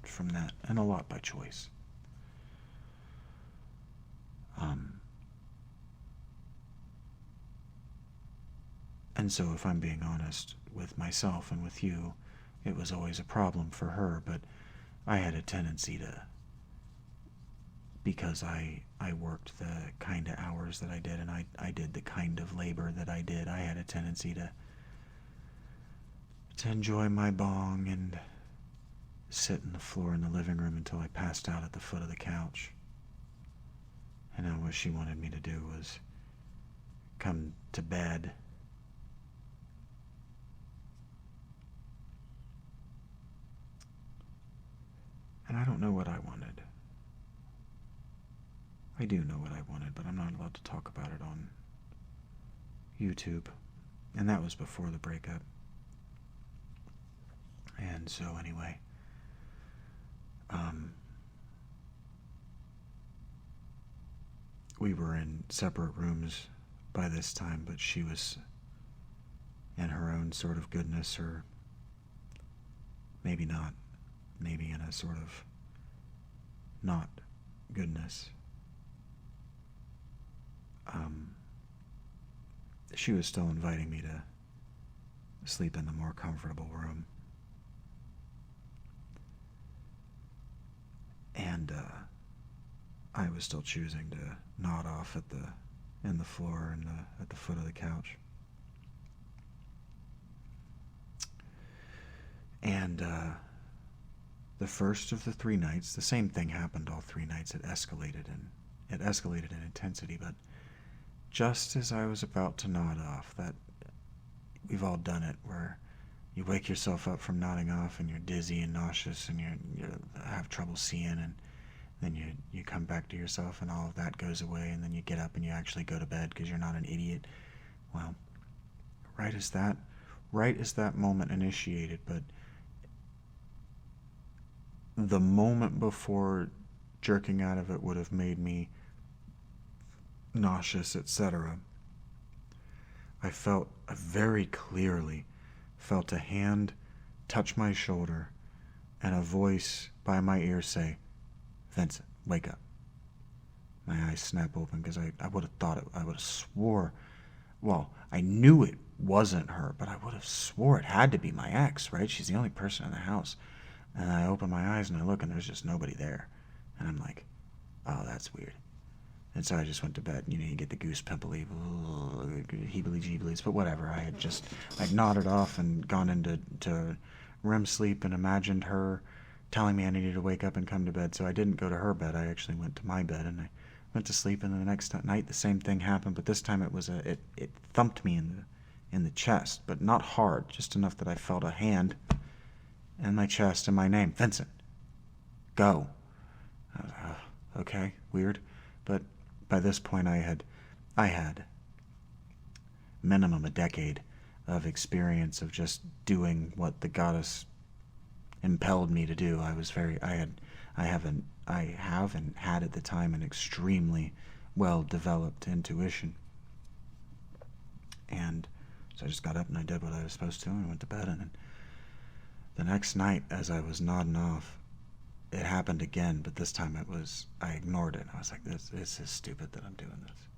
from that, and a lot by choice. And so if I'm being honest with myself and with you, it was always a problem for her, but I had a tendency to, because I worked the kind of hours that I did, and I did the kind of labor that I did, I had a tendency to enjoy my bong and sit on the floor in the living room until I passed out at the foot of the couch. And then what she wanted me to do was come to bed. And I don't know what I wanted. I do know what I wanted, but I'm not allowed to talk about it on YouTube. And that was before the breakup. And so anyway, we were in separate rooms by this time, but she was in her own sort of goodness, or maybe not, maybe in a sort of not goodness. She was still inviting me to sleep in the more comfortable room. And I was still choosing to nod off in the floor and at the foot of the couch. And the first of the 3 nights, the same thing happened all 3 nights. It escalated in intensity, but just as I was about to nod off, that we've all done it, where you wake yourself up from nodding off and you're dizzy and nauseous and you have trouble seeing, and then you come back to yourself and all of that goes away, and then you get up and you actually go to bed because you're not an idiot. Well, right as that moment initiated, but the moment before jerking out of it would have made me nauseous, etc. I very clearly felt a hand touch my shoulder and a voice by my ear say, "Vincent, wake up." My eyes snap open because I would have thought I would have swore, well, I knew it wasn't her, but I would have swore it had to be my ex, right? She's the only person in the house. And I open my eyes and I look and there's just nobody there. And I'm like, oh, that's weird. And so I just went to bed. You know, you get the goose pimply, heebly-jeeblies, but whatever. I'd nodded off and gone into REM sleep and imagined her telling me I needed to wake up and come to bed. So I didn't go to her bed. I actually went to my bed and I went to sleep. And the next night the same thing happened, but this time it thumped me in the chest, but not hard, just enough that I felt a hand in my chest and my name. Vincent, go. Okay, weird. But by this point I had minimum a decade of experience of just doing what the goddess impelled me to do. I have and had at the time an extremely well developed intuition. And so I just got up and I did what I was supposed to and went to bed. And the next night, as I was nodding off, it happened again, but this time I ignored it. I was like, this is stupid that I'm doing this.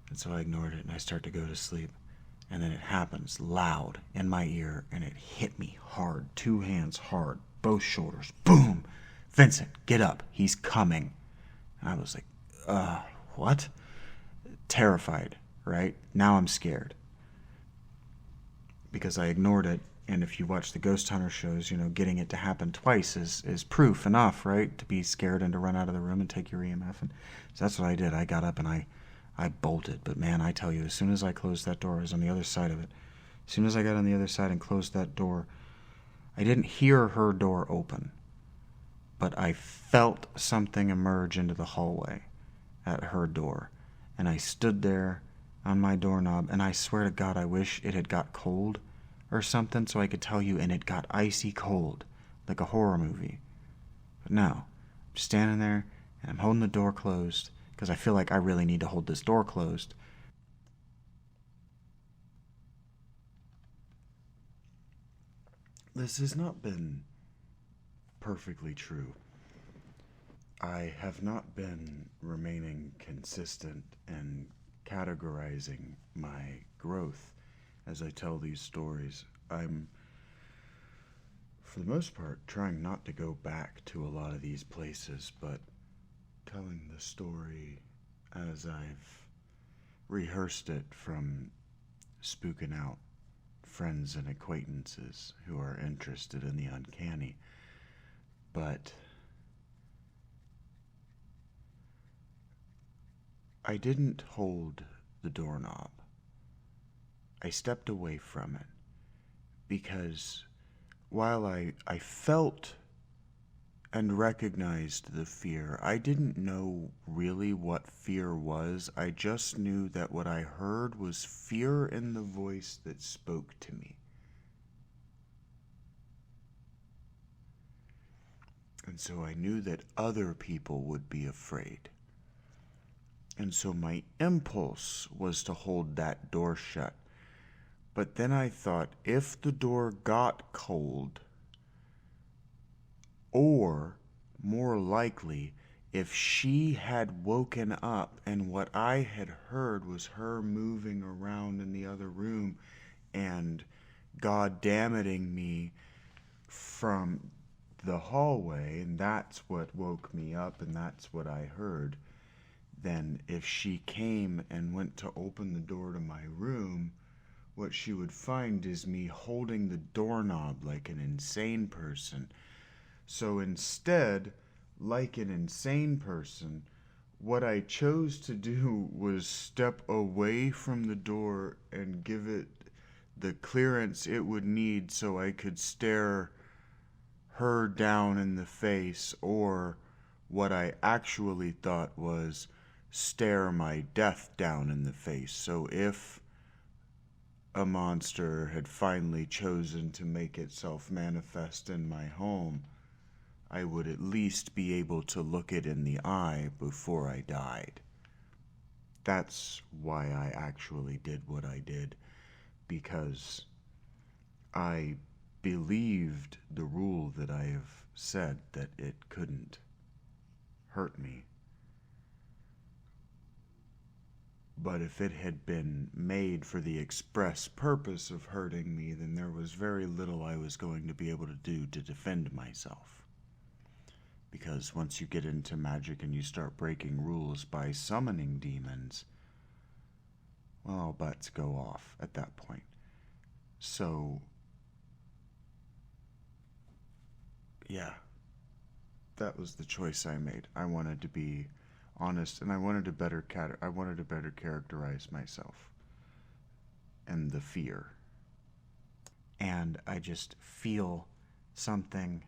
And so I ignored it and I start to go to sleep. And then it happens loud in my ear and it hit me hard, 2 hands hard, both shoulders. Boom! Vincent, get up. He's coming. And I was like, what? Terrified, right? Now I'm scared. Because I ignored it. And if you watch the Ghost Hunter shows, getting it to happen twice is proof enough, right? To be scared and to run out of the room and take your EMF. And so that's what I did. I got up and I bolted. But man, I tell you, as soon as I closed that door, I was on the other side of it. As soon as I got on the other side and closed that door, I didn't hear her door open. But I felt something emerge into the hallway at her door. And I stood there on my doorknob, and I swear to God, I wish it had got cold or something so I could tell you, and it got icy cold, like a horror movie. But no, I'm standing there, and I'm holding the door closed, because I feel like I really need to hold this door closed. This has not been perfectly true. I have not been remaining consistent and categorizing my growth as I tell these stories. I'm, for the most part, trying not to go back to a lot of these places, but telling the story as I've rehearsed it from spooking out friends and acquaintances who are interested in the uncanny. But I didn't hold the doorknob. I stepped away from it because while I felt and recognized the fear, I didn't know really what fear was. I just knew that what I heard was fear in the voice that spoke to me. And so I knew that other people would be afraid. And so my impulse was to hold that door shut. But then I thought, if the door got cold, or more likely, if she had woken up and what I had heard was her moving around in the other room and goddamning me from the hallway, and that's what woke me up and that's what I heard, then if she came and went to open the door to my room, what she would find is me holding the doorknob like an insane person. So instead, like an insane person, what I chose to do was step away from the door and give it the clearance it would need so I could stare her down in the face, or what I actually thought was stare my death down in the face. So if a monster had finally chosen to make itself manifest in my home, I would at least be able to look it in the eye before I died. That's why I actually did what I did, because I believed the rule that I have said, that it couldn't hurt me. But if it had been made for the express purpose of hurting me, then there was very little I was going to be able to do to defend myself. Because once you get into magic and you start breaking rules by summoning demons, well, all bets go off at that point. So, yeah, that was the choice I made. I wanted to be honest, and I wanted to better characterize myself and the fear. And I just feel something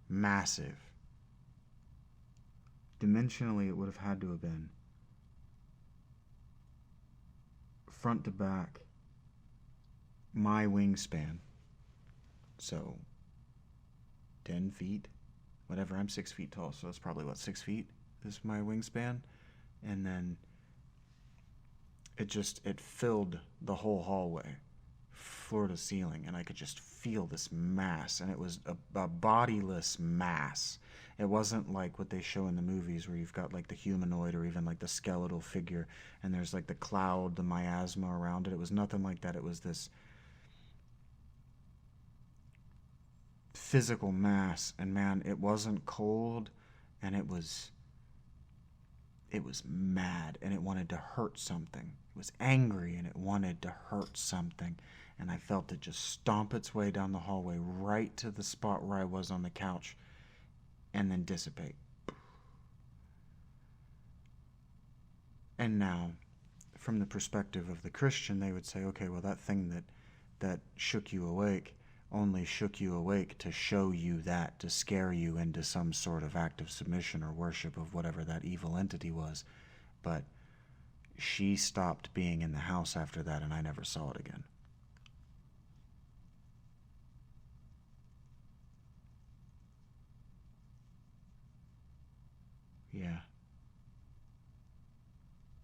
massive. Dimensionally, it would have had to have been front to back my wingspan. So 10 feet, whatever. I'm 6 feet tall, so it's probably 6 feet is my wingspan. And then it filled the whole hallway, floor to ceiling, and I could just feel this mass, and it was a bodiless mass. It wasn't like what they show in the movies where you've got like the humanoid or even like the skeletal figure and there's like the cloud, the miasma around it. It was nothing like that. It was this physical mass, and man, it wasn't cold, and it was mad, and it wanted to hurt something. It was angry, and it wanted to hurt something, and I felt it just stomp its way down the hallway right to the spot where I was on the couch, and then dissipate. And now, from the perspective of the Christian, they would say, okay, well, that thing that shook you awake only shook you awake to show you that, to scare you into some sort of act of submission or worship of whatever that evil entity was. But she stopped being in the house after that, and I never saw it again. Yeah.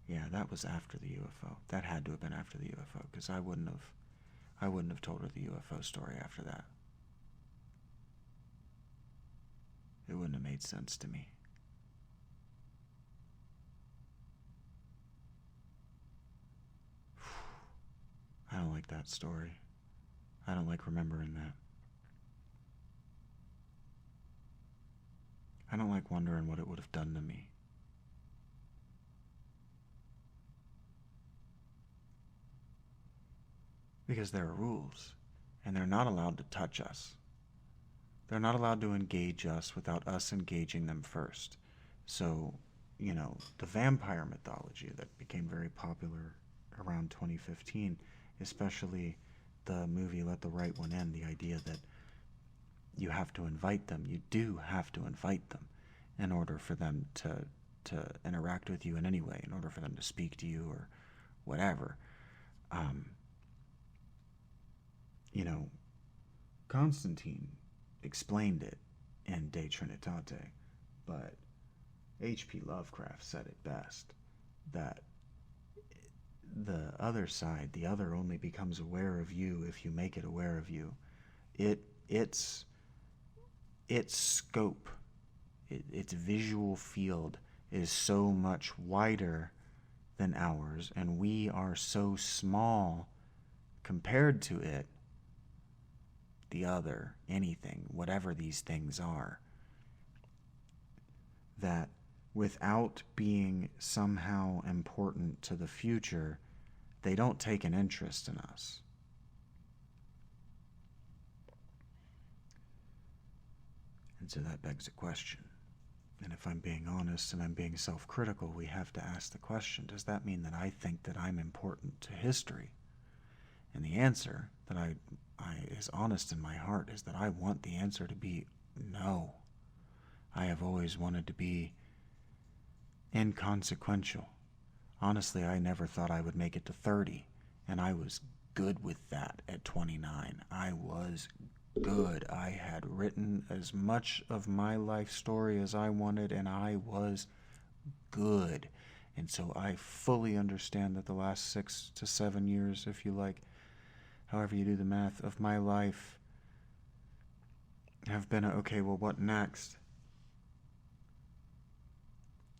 Yeah, that was after the UFO. That had to have been after the UFO, because I wouldn't have told her the UFO story after that. It wouldn't have made sense to me. I don't like that story. I don't like remembering that. I don't like wondering what it would have done to me. Because there are rules, and they're not allowed to touch us. They're not allowed to engage us without us engaging them first. So, the vampire mythology that became very popular around 2015, especially the movie Let the Right One In, the idea that you have to invite them. You do have to invite them in order for them to interact with you in any way, in order for them to speak to you or whatever. Constantine explained it in De Trinitate, but H.P. Lovecraft said it best, that the other side, the other only becomes aware of you if you make it aware of you. Its scope, its visual field is so much wider than ours, and we are so small compared to it, the other, anything, whatever these things are, that without being somehow important to the future, they don't take an interest in us. And so that begs a question. And if I'm being honest and I'm being self-critical, we have to ask the question, does that mean that I think that I'm important to history? And the answer that I is honest in my heart is that I want the answer to be no. I have always wanted to be inconsequential. Honestly, I never thought I would make it to 30, and I was good with that at 29. I was good. I had written as much of my life story as I wanted, and I was good. And so I fully understand that the last 6 to 7 years, if you like, however you do the math, of my life have been okay, well, what next?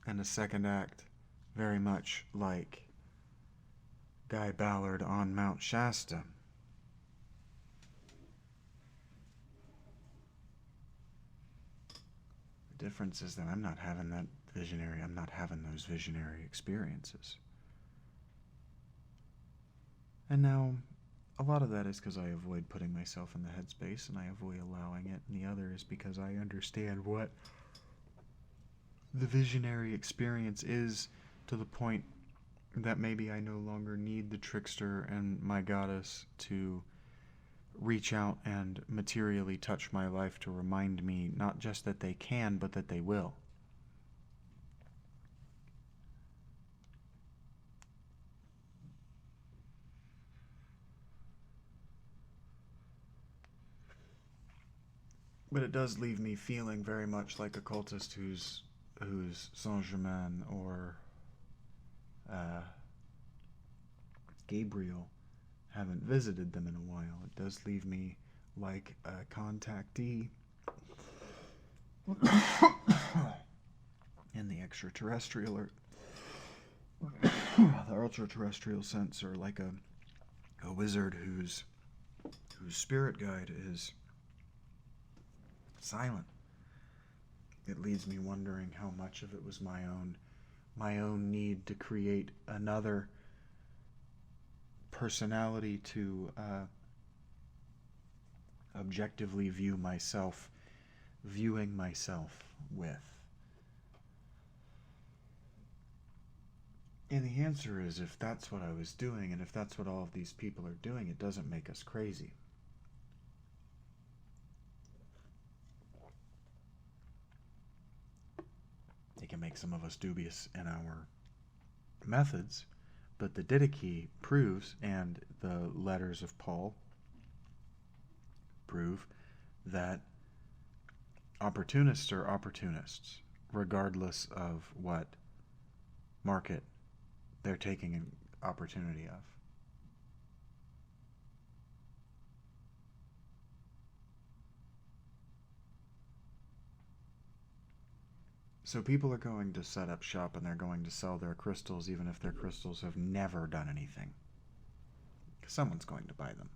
And the second act, very much like Guy Ballard on Mount Shasta. The difference is that I'm not having those visionary experiences. And now, a lot of that is because I avoid putting myself in the headspace and I avoid allowing it, and the other is because I understand what the visionary experience is, to the point that maybe I no longer need the trickster and my goddess to reach out and materially touch my life to remind me not just that they can, but that they will. But it does leave me feeling very much like a cultist who's Saint-Germain or Gabriel haven't visited them in a while. It does leave me like a contactee in the extraterrestrial or the ultra-terrestrial sense, or like a wizard whose spirit guide is silent. It leaves me wondering how much of it was my own need to create another personality to objectively viewing myself with. And the answer is, if that's what I was doing, and if that's what all of these people are doing, it doesn't make us crazy. It can make some of us dubious in our methods, but the Didache proves, and the letters of Paul prove, that opportunists are opportunists, regardless of what market they're taking an opportunity of. So people are going to set up shop and they're going to sell their crystals even if their crystals have never done anything. Someone's going to buy them.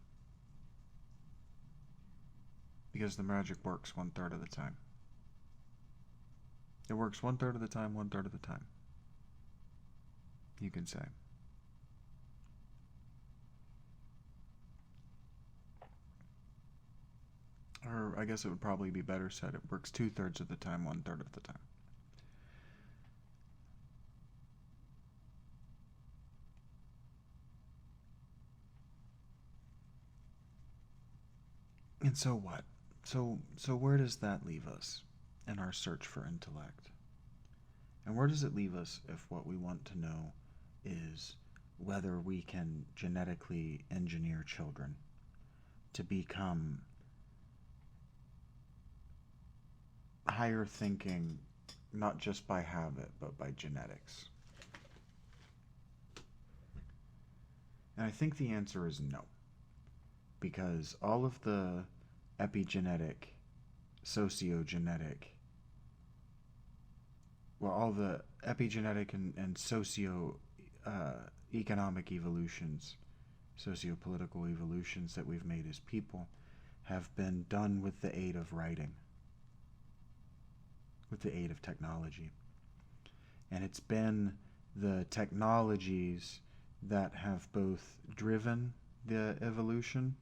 Because the magic works 1/3 of the time. It works 1/3 of the time, 1/3 of the time. You can say. Or I guess it would probably be better said, it works 2/3 of the time, 1/3 of the time. And so what? So where does that leave us in our search for intellect? And where does it leave us if what we want to know is whether we can genetically engineer children to become higher thinking, not just by habit, but by genetics? And I think the answer is no. Because all of the epigenetic, sociogenetic, all the epigenetic and socio-economic evolutions, socio-political evolutions that we've made as people have been done with the aid of writing, with the aid of technology. And it's been the technologies that have both driven the evolution,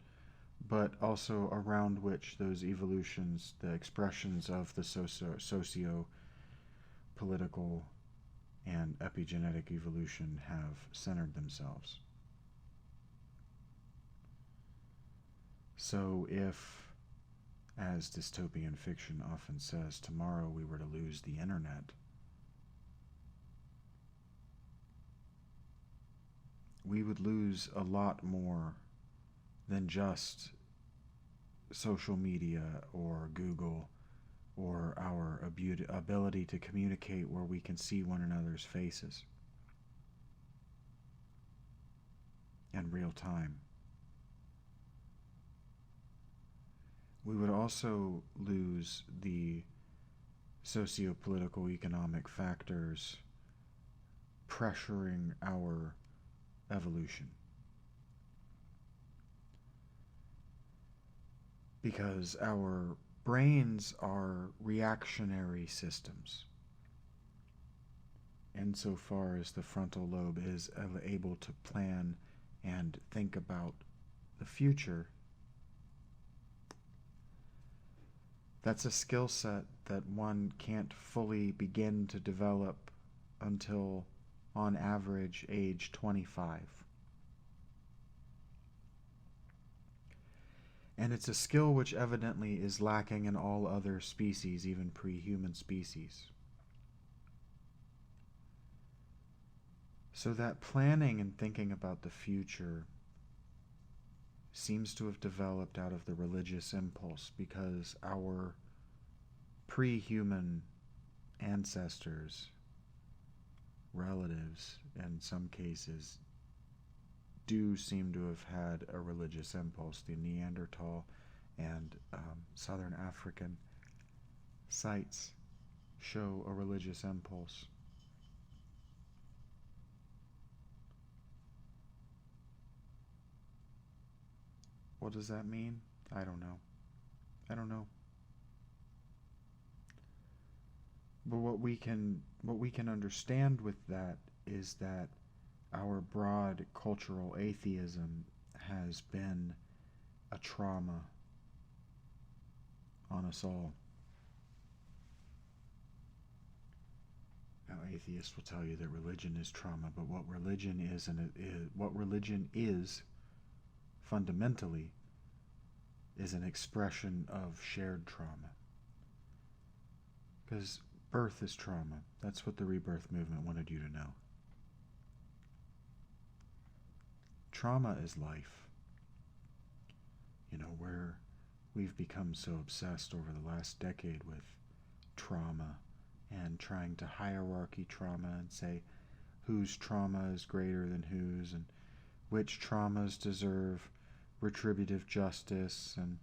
but also around which those evolutions, the expressions of the socio-political and epigenetic evolution have centered themselves. So if, as dystopian fiction often says, tomorrow we were to lose the internet, we would lose a lot more than just social media or Google or our ability to communicate where we can see one another's faces in real time. We would also lose the socio-political economic factors pressuring our evolution. Because our brains are reactionary systems, insofar as the frontal lobe is able to plan and think about the future. That's a skill set that one can't fully begin to develop until, on average, age 25. And it's a skill which evidently is lacking in all other species, even pre-human species. So that planning and thinking about the future seems to have developed out of the religious impulse, because our pre-human ancestors, relatives in some cases, do seem to have had a religious impulse. The Neanderthal and Southern African sites show a religious impulse. What does that mean? I don't know. I don't know. But what we can understand with that is that our broad cultural atheism has been a trauma on us all. Now, atheists will tell you that religion is trauma, but what religion is fundamentally is an expression of shared trauma. Because birth is trauma. That's what the rebirth movement wanted you to know. Trauma is life. You know, where we've become so obsessed over the last decade with trauma and trying to hierarchy trauma and say whose trauma is greater than whose and which traumas deserve retributive justice. And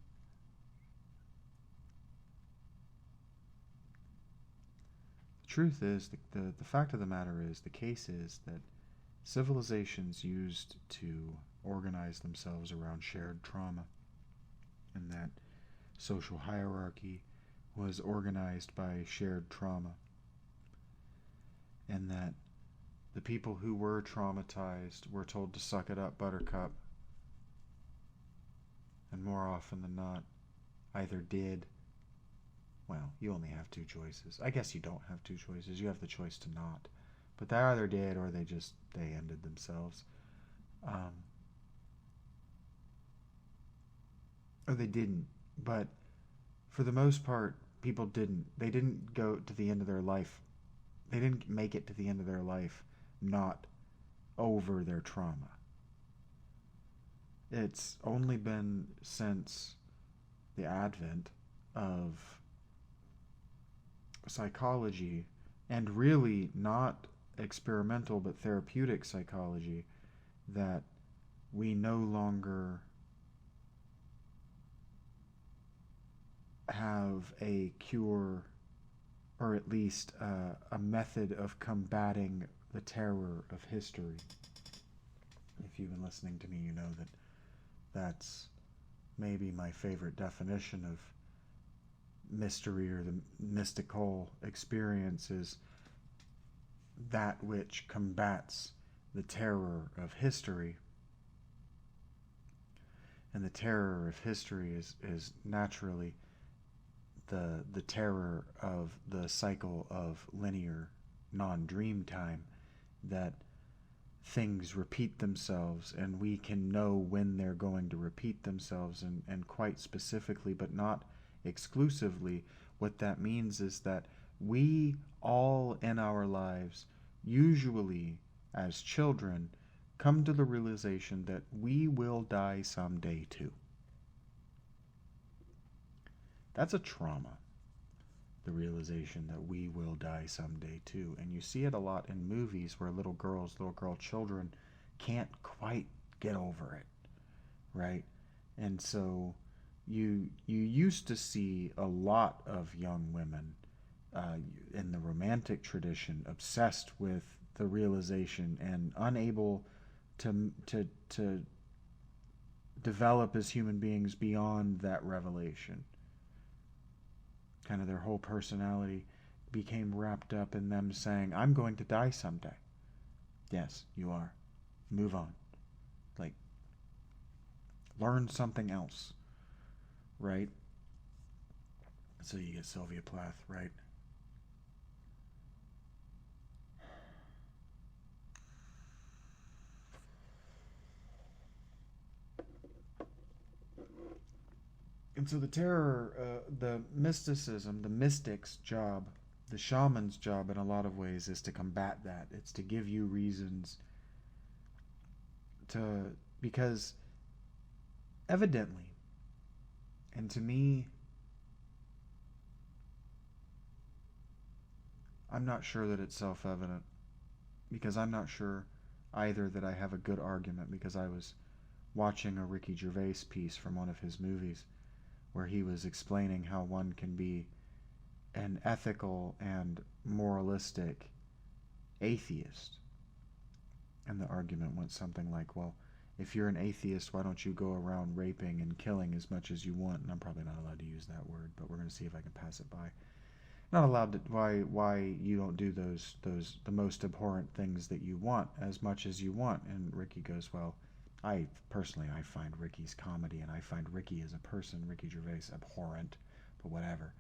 the truth is, the fact of the matter is, the case is that civilizations used to organize themselves around shared trauma, and that social hierarchy was organized by shared trauma, and that the people who were traumatized were told to suck it up, buttercup, and more often than not either did. Well, you only have two choices. I guess you don't have two choices. You have the choice to not. But they either did or they ended themselves. Or they didn't. But for the most part, people didn't. They didn't go to the end of their life. They didn't make it to the end of their life not over their trauma. It's only been since the advent of psychology, and really not experimental but therapeutic psychology, that we no longer have a cure, or at least a method of combating the terror of history. If you've been listening to me, you know that that's maybe my favorite definition of mystery, or the mystical experience, is that which combats the terror of history. And the terror of history is naturally the terror of the cycle of linear non-dream time, that things repeat themselves and we can know when they're going to repeat themselves, and quite specifically, but not exclusively, what that means is that we all in our lives, usually as children, come to the realization that we will die someday too. That's a trauma, the realization that we will die someday too. And you see it a lot in movies where little girl children can't quite get over it, right? And so you used to see a lot of young women in the romantic tradition obsessed with the realization and unable to develop as human beings beyond that revelation. Kind of their whole personality became wrapped up in them saying, I'm going to die someday. Yes, you are. Move on. Like, learn something else. Right? So you get Sylvia Plath, right? And so the terror, the mysticism, the mystic's job, the shaman's job in a lot of ways is to combat that. It's to give you reasons to, because evidently, and to me, I'm not sure that it's self-evident, because I'm not sure either that I have a good argument, because I was watching a Ricky Gervais piece from one of his movies where he was explaining how one can be an ethical and moralistic atheist. And the argument went something like, well, if you're an atheist, why don't you go around raping and killing as much as you want? And I'm probably not allowed to use that word, but we're going to see if I can pass it by. Not allowed to, why you don't do those the most abhorrent things that you want as much as you want. And Ricky goes, well, I find Ricky's comedy, and I find Ricky as a person, Ricky Gervais, abhorrent, but whatever.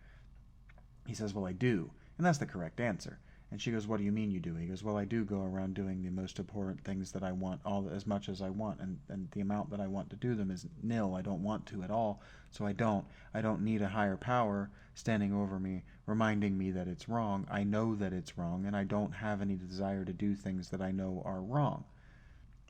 He says, well, I do. And that's the correct answer. And she goes, what do you mean you do? He goes, well, I do go around doing the most abhorrent things that I want, all as much as I want, and the amount that I want to do them is nil. I don't want to at all, so I don't. I don't need a higher power standing over me, reminding me that it's wrong. I know that it's wrong, and I don't have any desire to do things that I know are wrong.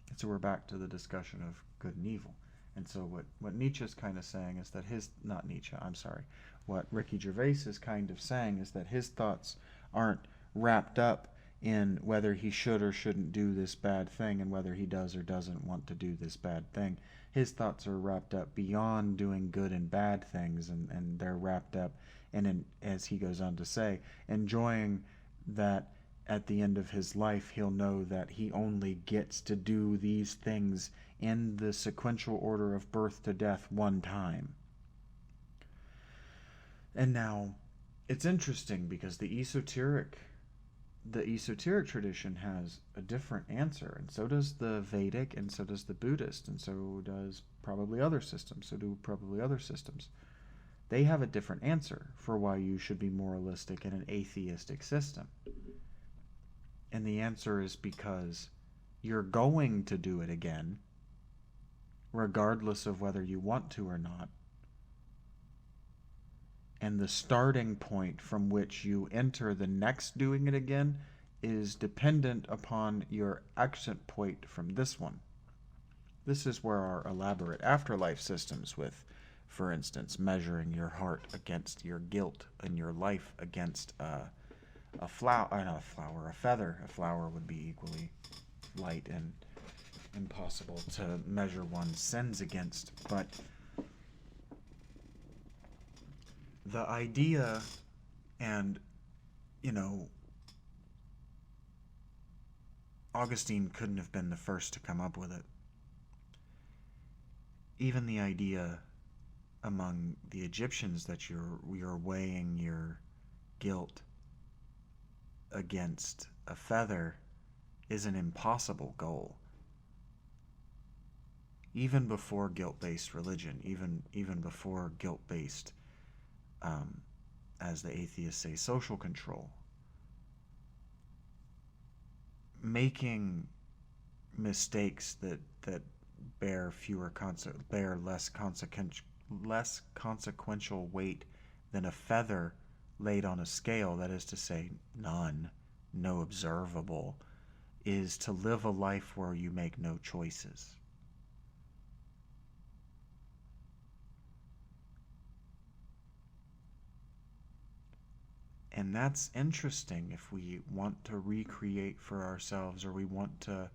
And so we're back to the discussion of good and evil. And so what Nietzsche's kind of saying is that not Nietzsche, I'm sorry, what Ricky Gervais is kind of saying is that his thoughts aren't wrapped up in whether he should or shouldn't do this bad thing and whether he does or doesn't want to do this bad thing. His thoughts are wrapped up beyond doing good and bad things, and they're wrapped up in, as he goes on to say, enjoying that at the end of his life he'll know that he only gets to do these things in the sequential order of birth to death one time. And now, it's interesting because the esoteric tradition has a different answer, and so does the Vedic, and so does the Buddhist, and so does probably other systems. They have a different answer for why you should be moralistic in an atheistic system. And the answer is because you're going to do it again, regardless of whether you want to or not. And the starting point from which you enter the next doing it again is dependent upon your exit point from this one. This is where our elaborate afterlife systems with, for instance, measuring your heart against your guilt and your life against a feather. A flower would be equally light and impossible to measure one's sins against. But the idea, and, Augustine couldn't have been the first to come up with it. Even the idea among the Egyptians that you're weighing your guilt against a feather is an impossible goal. Even before guilt-based religion, even before guilt-based, as the atheists say, social control, making mistakes that bear less consequential weight than a feather laid on a scale, that is to say, no observable, is to live a life where you make no choices. And that's interesting if we want to recreate for ourselves, or we want to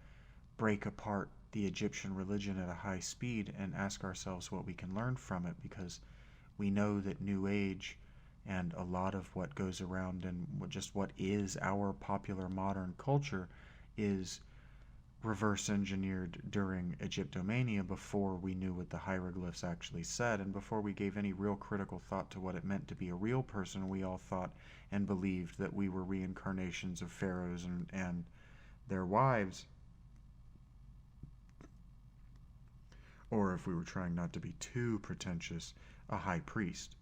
break apart the Egyptian religion at a high speed and ask ourselves what we can learn from it, because we know that New Age and a lot of what goes around and just what is our popular modern culture is reverse engineered during Egyptomania, before we knew what the hieroglyphs actually said, and before we gave any real critical thought to what it meant to be a real person. We all thought and believed that we were reincarnations of pharaohs and their wives. Or, if we were trying not to be too pretentious, a high priest.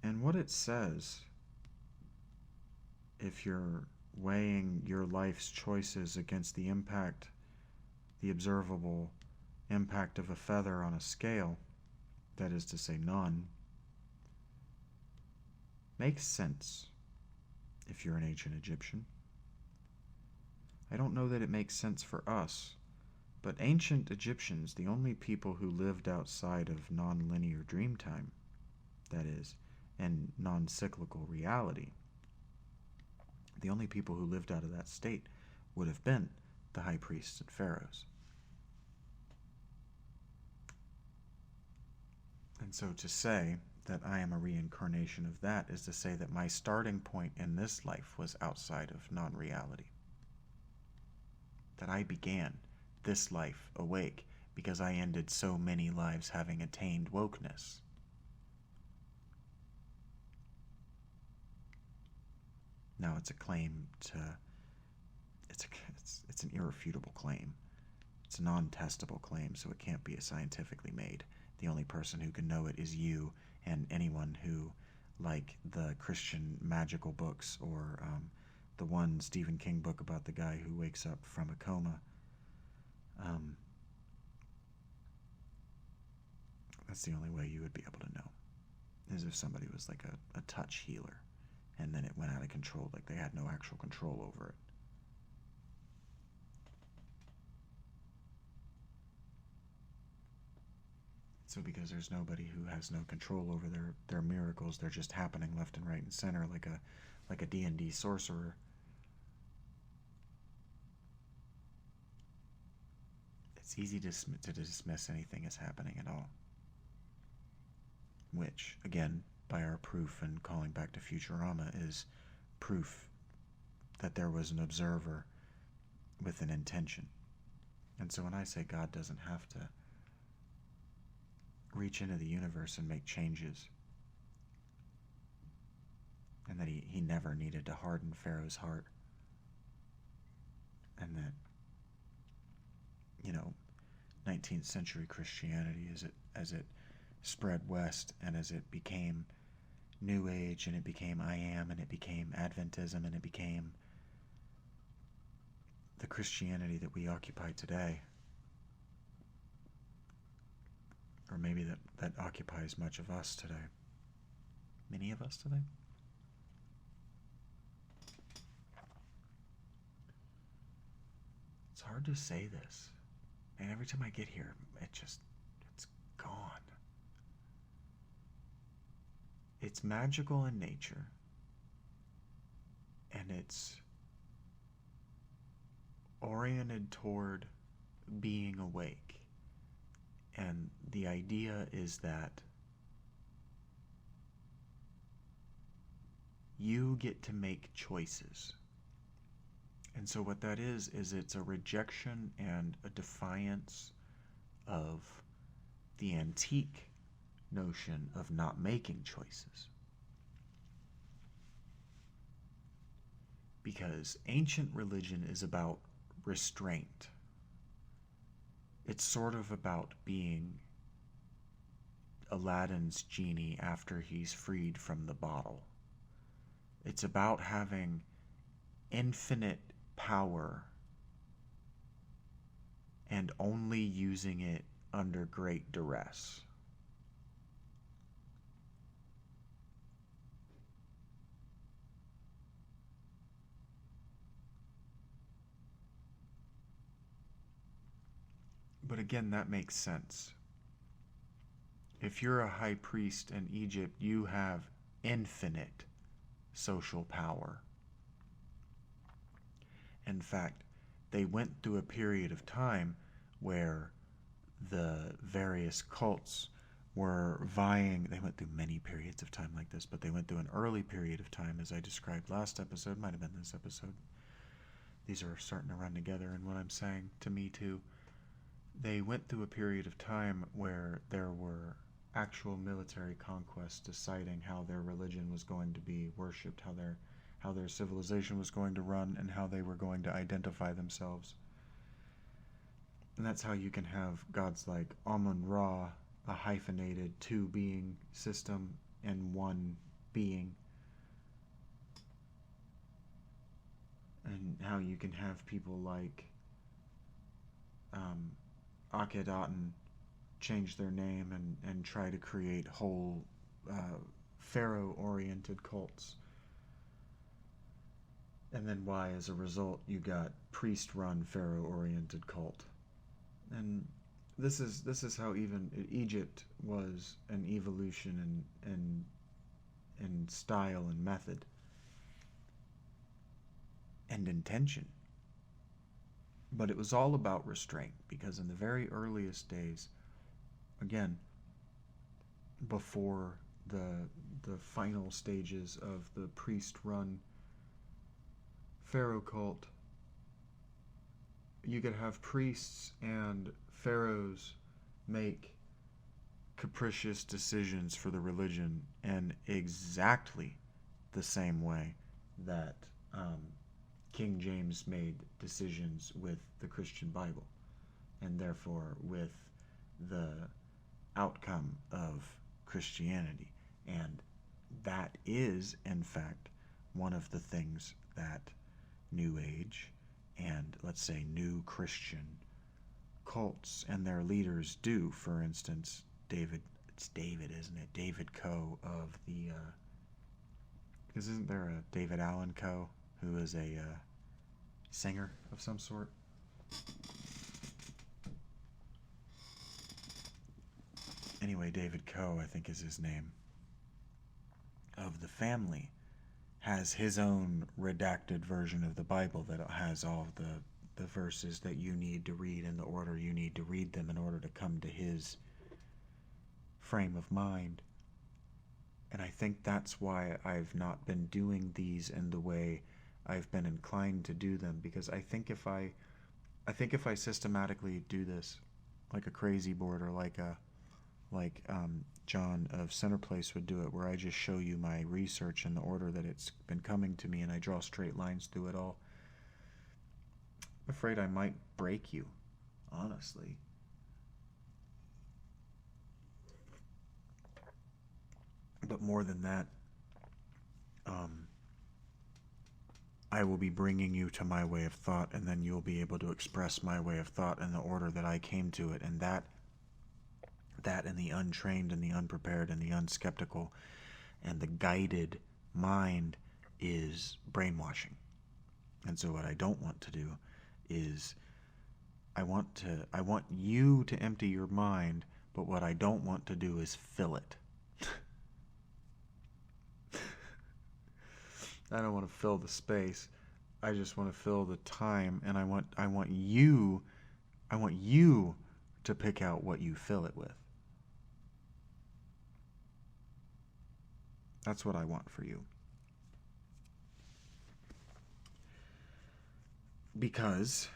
And what it says if you're weighing your life's choices against the impact, the observable impact of a feather on a scale, that is to say none, makes sense if you're an ancient Egyptian. I don't know that it makes sense for us, but ancient Egyptians, the only people who lived outside of non-linear dreamtime, that is, and non-cyclical reality, the only people who lived out of that state would have been the high priests and pharaohs. And so to say that I am a reincarnation of that is to say that my starting point in this life was outside of non-reality. That I began this life awake because I ended so many lives having attained wokeness. Now it's a claim to... It's an irrefutable claim. It's a non-testable claim, so it can't be scientifically made. The only person who can know it is you and anyone who, like the Christian magical books or the one Stephen King book about the guy who wakes up from a coma. That's the only way you would be able to know, is if somebody was like a touch healer, and then it went out of control, like they had no actual control over it. So because there's nobody who has no control over their miracles, they're just happening left and right and center like a D&D sorcerer. It's easy to dismiss anything as happening at all. Which, again, by our proof and calling back to Futurama, is proof that there was an observer with an intention. And so when I say God doesn't have to reach into the universe and make changes, and that he never needed to harden Pharaoh's heart, and that, 19th century Christianity, as it spread west, and as it became New Age, and it became I Am, and it became Adventism, and it became the Christianity that we occupy today, or maybe that occupies much of us today. Many of us today? It's hard to say this. And every time I get here, it's gone. It's magical in nature. And it's oriented toward being awake. And the idea is that you get to make choices. And so what that is it's a rejection and a defiance of the antique notion of not making choices. Because ancient religion is about restraint. It's sort of about being Aladdin's genie after he's freed from the bottle. It's about having infinite power and only using it under great duress. But again, that makes sense. If you're a high priest in Egypt, you have infinite social power. In fact, they went through a period of time where the various cults were vying. They went through many periods of time like this, but they went through an early period of time, as I described last episode, might have been this episode. These are starting to run together in what I'm saying to me too. They went through a period of time where there were actual military conquests deciding how their religion was going to be worshipped, how their civilization was going to run, and how they were going to identify themselves. And that's how you can have gods like Amun-Ra, a hyphenated two-being system and one being. and how you can have people like Akhenaten change their name and try to create whole pharaoh-oriented cults. And then why, as a result, you got priest-run pharaoh-oriented cult. And this is how even Egypt was an evolution in style and method and intention. But it was all about restraint, because in the very earliest days, again, before the final stages of the priest-run pharaoh cult, you could have priests and pharaohs make capricious decisions for the religion in exactly the same way that King James made decisions with the Christian Bible, and therefore with the outcome of Christianity. And that is, in fact, one of the things that New Age and, let's say, new Christian cults and their leaders do. For instance, it's David, isn't it? David Coe of the, because isn't there a David Allen Coe who is a singer of some sort? Anyway, David Coe, I think is his name, of the family, has his own redacted version of the Bible that has all of the verses that you need to read in the order you need to read them in order to come to his frame of mind. And I think that's why I've not been doing these in the way I've been inclined to do them, because I think if I systematically do this like a crazy board, or like John of Center Place would do it, where I just show you my research in the order that it's been coming to me and I draw straight lines through it all, I'm afraid I might break you, honestly. But more than that, I will be bringing you to my way of thought, and then you'll be able to express my way of thought in the order that I came to it. And that and the untrained and the unprepared and the unskeptical and the guided mind is brainwashing. And so what I don't want to do is I want you to empty your mind, but what I don't want to do is fill it. I don't want to fill the space. I just want to fill the time, and I want you to pick out what you fill it with. That's what I want for you. Because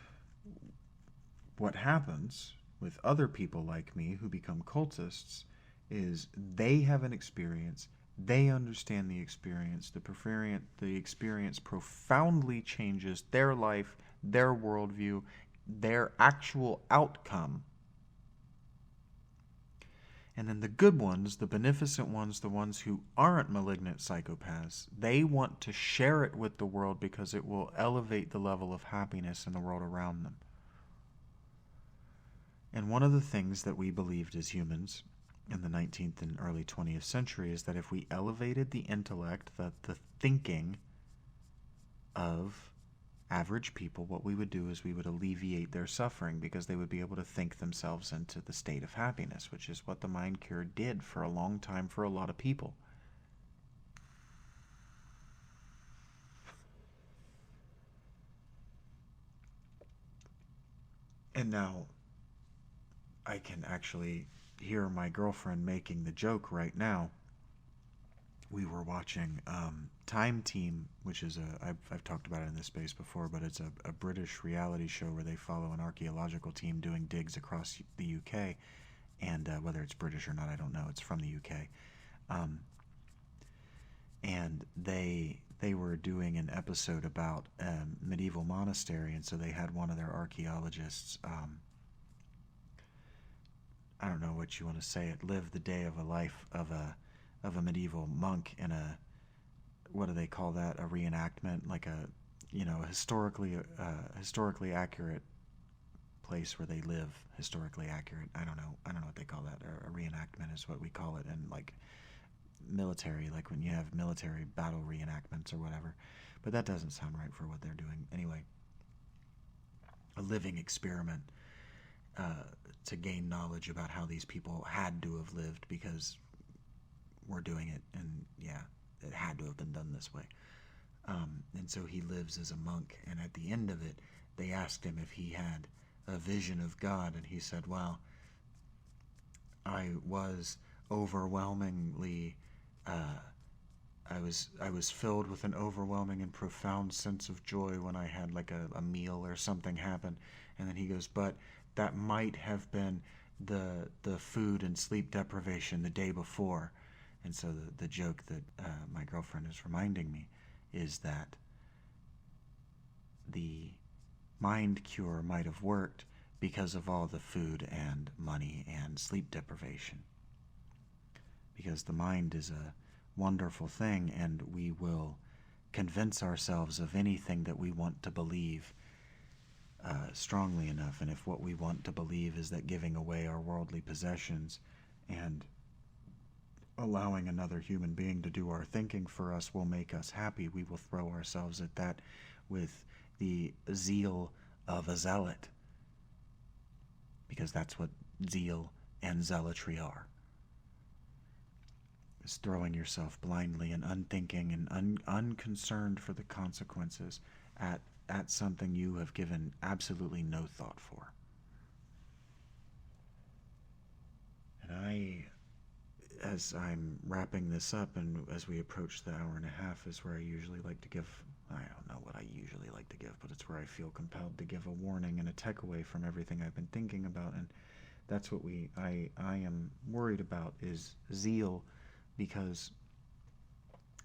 what happens with other people like me who become cultists is they have an experience, they understand the experience, the experience profoundly changes their life, their worldview, their actual outcome. And then the good ones, the beneficent ones, the ones who aren't malignant psychopaths, they want to share it with the world because it will elevate the level of happiness in the world around them. And one of the things that we believed as humans in the 19th and early 20th century is that if we elevated the intellect, the thinking of average people, what we would do is we would alleviate their suffering, because they would be able to think themselves into the state of happiness, which is what the mind cure did for a long time for a lot of people. And now I can actually hear my girlfriend making the joke right now. We were watching Time Team, which is I've talked about it in this space before, but it's a British reality show where they follow an archaeological team doing digs across the UK, and whether it's British or not, I don't know. It's from the UK, and they were doing an episode about medieval monastery, and so they had one of their archaeologists. I don't know what you want to say it. Live the day of a life of a medieval monk in a, what do they call that? A reenactment, like a a historically accurate place where they live. Historically accurate. I don't know what they call that. A reenactment is what we call it, and like military, like when you have military battle reenactments or whatever. But that doesn't sound right for what they're doing. Anyway, a living experiment to gain knowledge about how these people had to have lived, because we're doing it, and yeah, it had to have been done this way. And so he lives as a monk, and at the end of it, they asked him if he had a vision of God, and he said, well, I was overwhelmingly, I was filled with an overwhelming and profound sense of joy when I had like a meal or something happen. And then he goes, but that might have been the food and sleep deprivation the day before. And so the joke that my girlfriend is reminding me is that the mind cure might have worked because of all the food and money and sleep deprivation. Because the mind is a wonderful thing, and we will convince ourselves of anything that we want to believe strongly enough. And if what we want to believe is that giving away our worldly possessions and allowing another human being to do our thinking for us will make us happy, we will throw ourselves at that with the zeal of a zealot. Because that's what zeal and zealotry are. Is throwing yourself blindly and unthinking and unconcerned for the consequences at something you have given absolutely no thought for. And as I'm wrapping this up, and as we approach the hour and a half, is where I usually like to give, I don't know what I usually like to give, but it's where I feel compelled to give a warning and a takeaway from everything I've been thinking about. And that's what I am worried about, is zeal, because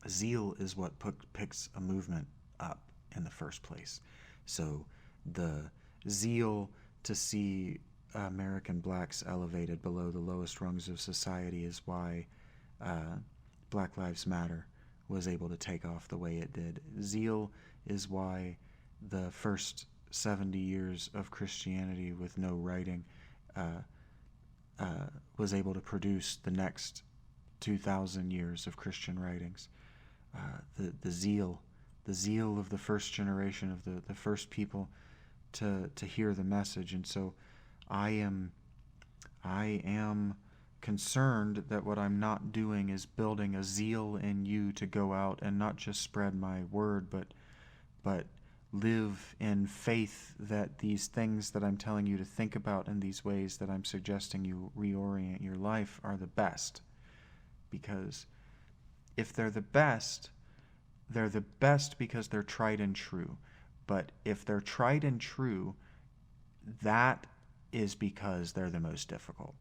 zeal is what picks a movement up in the first place. So the zeal to see American blacks elevated below the lowest rungs of society is why Black Lives Matter was able to take off the way it did. Zeal is why the first 70 years of Christianity with no writing was able to produce the next 2,000 years of Christian writings. The zeal of the first generation of the first people to hear the message. And so I am concerned that what I'm not doing is building a zeal in you to go out and not just spread my word, but live in faith that these things that I'm telling you to think about in these ways that I'm suggesting you reorient your life are the best. Because if they're the best because they're tried and true. But if they're tried and true, that is because they're the most difficult.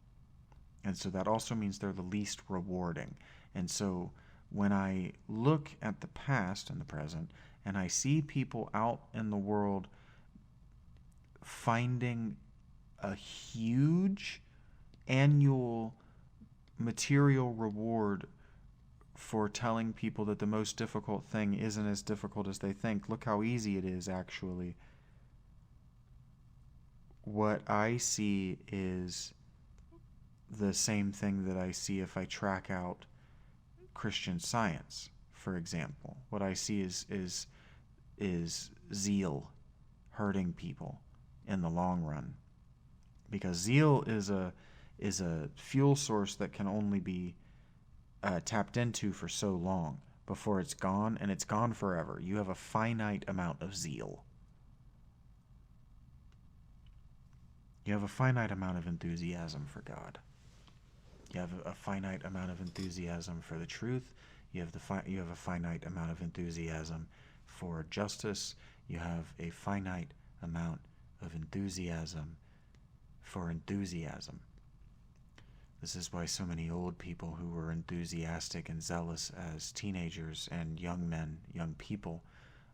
And so that also means they're the least rewarding. And so when I look at the past and the present, and I see people out in the world finding a huge annual material reward for telling people that the most difficult thing isn't as difficult as they think. Look how easy it is, actually. What I see is the same thing that I see if I track out Christian Science, for example. What I see is zeal hurting people in the long run. Because zeal is a fuel source that can only be tapped into for so long before it's gone, and it's gone forever. You have a finite amount of zeal. You have a finite amount of enthusiasm for God. You have a finite amount of enthusiasm for the truth. You have a finite amount of enthusiasm for justice. You have a finite amount of enthusiasm for enthusiasm. This is why so many old people who were enthusiastic and zealous as teenagers and young people,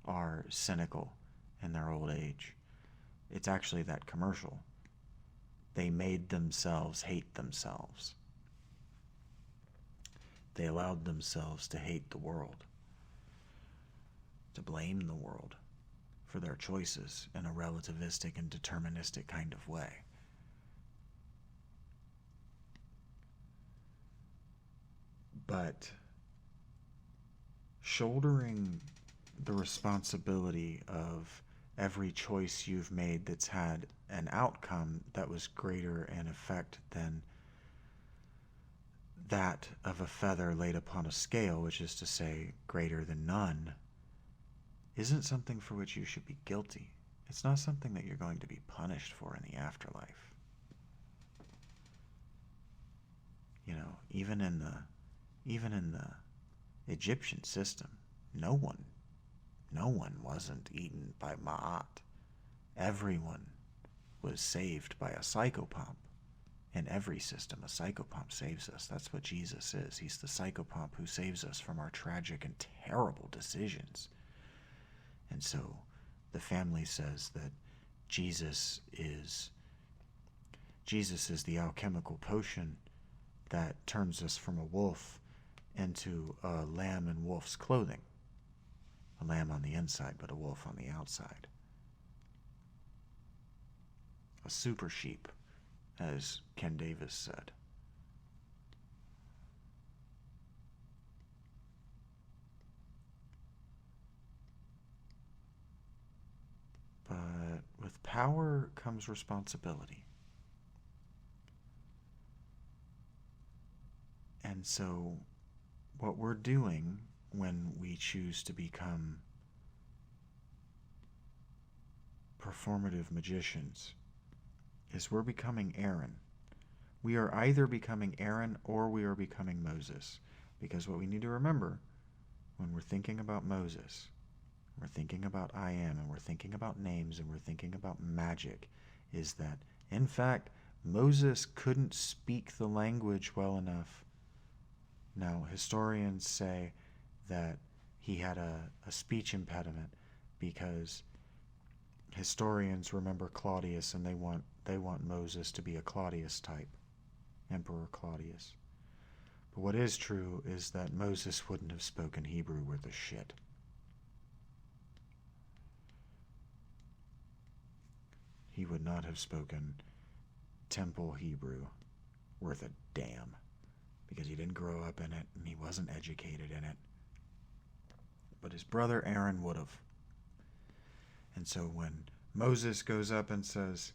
are cynical in their old age. It's actually that commercial. They made themselves hate themselves. They allowed themselves to hate the world, to blame the world, for their choices in a relativistic and deterministic kind of way. But shouldering the responsibility of every choice you've made that's had an outcome that was greater in effect than that of a feather laid upon a scale, which is to say, greater than none, isn't something for which you should be guilty. It's not something that you're going to be punished for in the afterlife. You know, even in the Egyptian system, no one wasn't eaten by Ma'at. Everyone was saved by a psychopomp. In every system, a psychopomp saves us. That's what Jesus is. He's the psychopomp who saves us from our tragic and terrible decisions. And so the family says that Jesus is the alchemical potion that turns us from a wolf into a lamb in wolf's clothing. A lamb on the inside, but a wolf on the outside. A super sheep, as Ken Davis said. But with power comes responsibility. And so what we're doing when we choose to become performative magicians is we're becoming Aaron. We are either becoming Aaron or we are becoming Moses. Because what we need to remember when we're thinking about Moses, we're thinking about I am, and we're thinking about names, and we're thinking about magic, is that, in fact, Moses couldn't speak the language well enough. Now, historians say that he had a speech impediment because historians remember Claudius and they want Moses to be a Claudius type, Emperor Claudius. But what is true is that Moses wouldn't have spoken Hebrew worth a shit. He would not have spoken temple Hebrew worth a damn, because he didn't grow up in it and he wasn't educated in it. But his brother Aaron would have. And so when Moses goes up and says,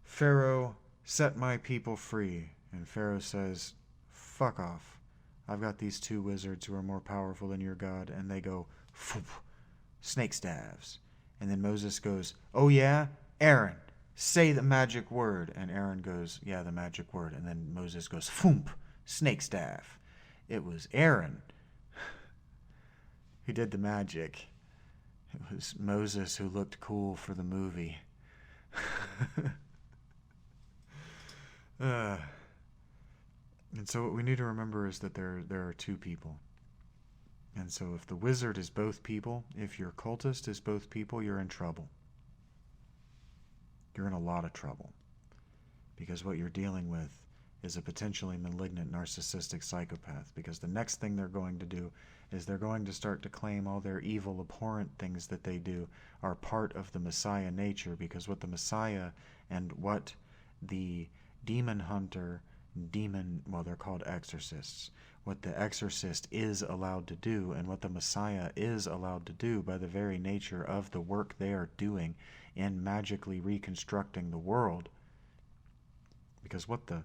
"Pharaoh, set my people free," and Pharaoh says, "Fuck off. I've got these two wizards who are more powerful than your God," and they go, snake staves. And then Moses goes, "Oh yeah, Aaron, say the magic word." And Aaron goes, "Yeah, the magic word." And then Moses goes, "Foomp, snake staff." It was Aaron who did the magic. It was Moses who looked cool for the movie. And so what we need to remember is that there are two people. And so if the wizard is both people, if your cultist is both people, you're in trouble. You're in a lot of trouble. Because what you're dealing with is a potentially malignant narcissistic psychopath. Because the next thing they're going to do is they're going to start to claim all their evil, abhorrent things that they do are part of the Messiah nature. Because what the Messiah and what the demon hunter, well, they're called exorcists. What the exorcist is allowed to do and what the Messiah is allowed to do by the very nature of the work they are doing in magically reconstructing the world. Because what the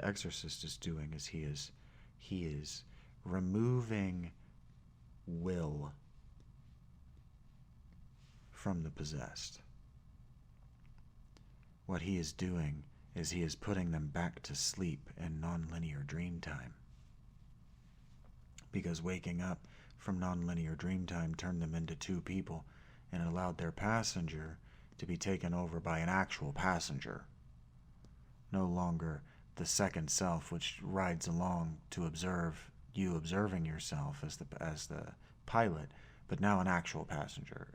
exorcist is doing is he is removing will from the possessed. What he is doing is he is putting them back to sleep in nonlinear dream time. Because waking up from nonlinear dream time turned them into two people and allowed their passenger to be taken over by an actual passenger. No longer the second self which rides along to observe you observing yourself as the pilot, but now an actual passenger,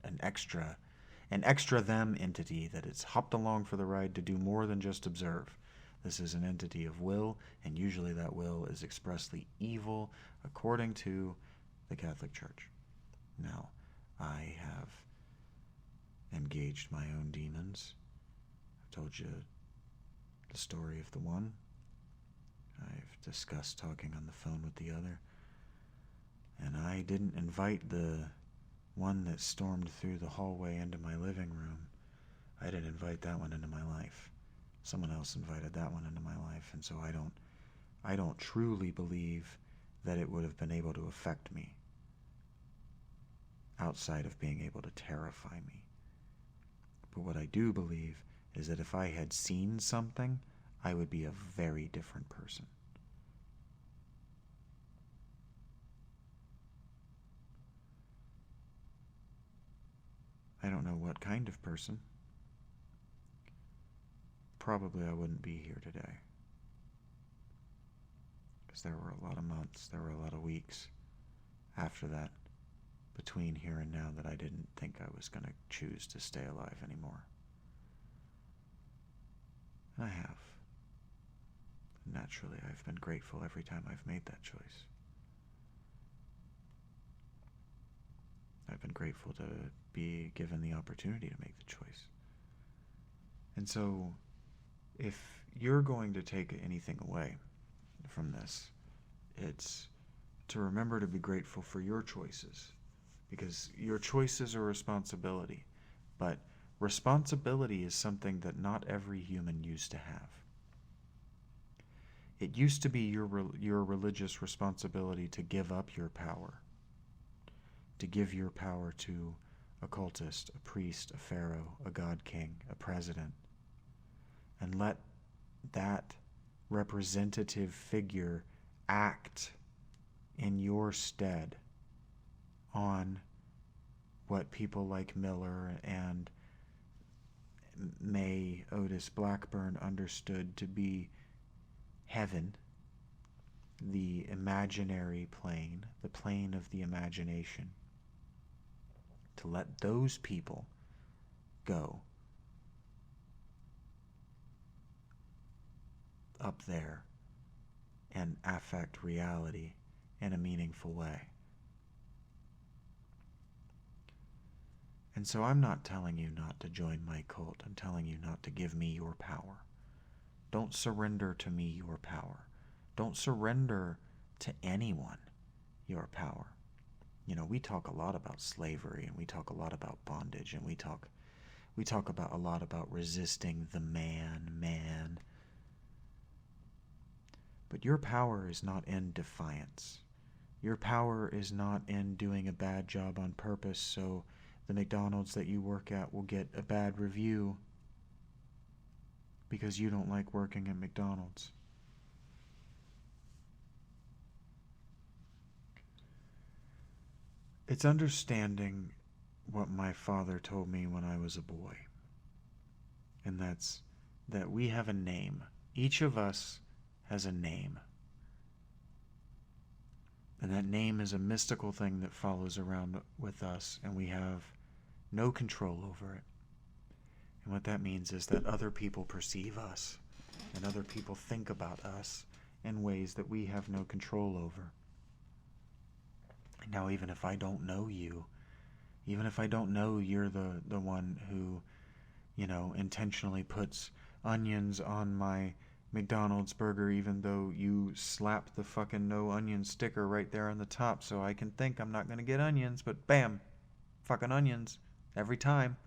an extra them entity that is hopped along for the ride to do more than just observe. This is an entity of will, and usually that will is expressly evil according to the Catholic Church. Now, I have engaged my own demons. I've told you the story of the one. I've discussed talking on the phone with the other. And I didn't invite the one that stormed through the hallway into my living room. I didn't invite that one into my life. Someone else invited that one into my life, and so I don't truly believe that it would have been able to affect me outside of being able to terrify me. But what I do believe is that if I had seen something, I would be a very different person. I don't know what kind of person. Probably I wouldn't be here today. Because there were a lot of months, there were a lot of weeks after that, between here and now, that I didn't think I was going to choose to stay alive anymore. And I have. Naturally, I've been grateful every time I've made that choice. I've been grateful to be given the opportunity to make the choice. And so, if you're going to take anything away from this, it's to remember to be grateful for your choices. Because your choices are responsibility. But responsibility is something that not every human used to have. It used to be your religious responsibility to give up your power. To give your power to a cultist, a priest, a pharaoh, a god king, a president. And let that representative figure act in your stead on what people like Miller and May Otis Blackburn understood to be heaven, the imaginary plane, the plane of the imagination. To let those people go up there and affect reality in a meaningful way. And so I'm not telling you not to join my cult. I'm telling you not to give me your power. Don't surrender to me your power. Don't surrender to anyone your power. You know, we talk a lot about slavery, and we talk a lot about bondage, and we talk about a lot about resisting the man. But your power is not in defiance. Your power is not in doing a bad job on purpose so the McDonald's that you work at will get a bad review because you don't like working at McDonald's. It's understanding what my father told me when I was a boy. And that's that we have a name. Each of us has a name. And that name is a mystical thing that follows around with us, and we have no control over it. And what that means is that other people perceive us, and other people think about us in ways that we have no control over. Now, even if I don't know you, even if I don't know you're the one who, intentionally puts onions on my McDonald's burger, even though you slapped the fucking no onion sticker right there on the top so I can think I'm not going to get onions, but bam, fucking onions every time.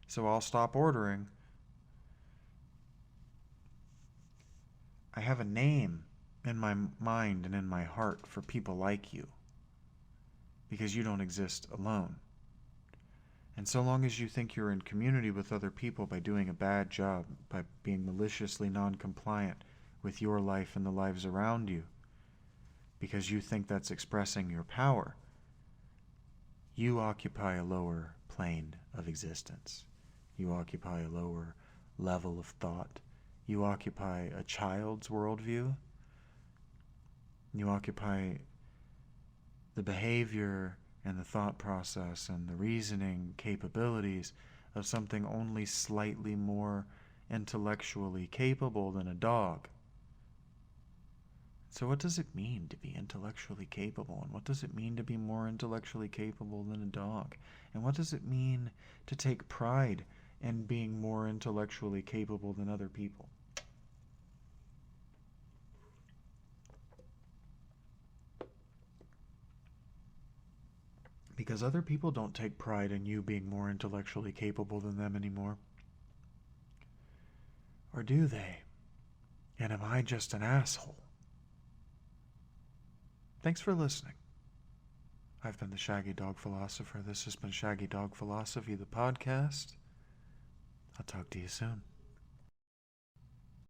So I'll stop ordering. I have a name in my mind and in my heart for people like you, because you don't exist alone. And so long as you think you're in community with other people by doing a bad job, by being maliciously non-compliant with your life and the lives around you, because you think that's expressing your power, you occupy a lower plane of existence. You occupy a lower level of thought. You occupy a child's worldview. You occupy the behavior and the thought process and the reasoning capabilities of something only slightly more intellectually capable than a dog. So what does it mean to be intellectually capable? And what does it mean to be more intellectually capable than a dog? And what does it mean to take pride in being more intellectually capable than other people? Because other people don't take pride in you being more intellectually capable than them anymore. Or do they? And am I just an asshole? Thanks for listening. I've been the Shaggy Dog Philosopher. This has been Shaggy Dog Philosophy, the podcast. I'll talk to you soon.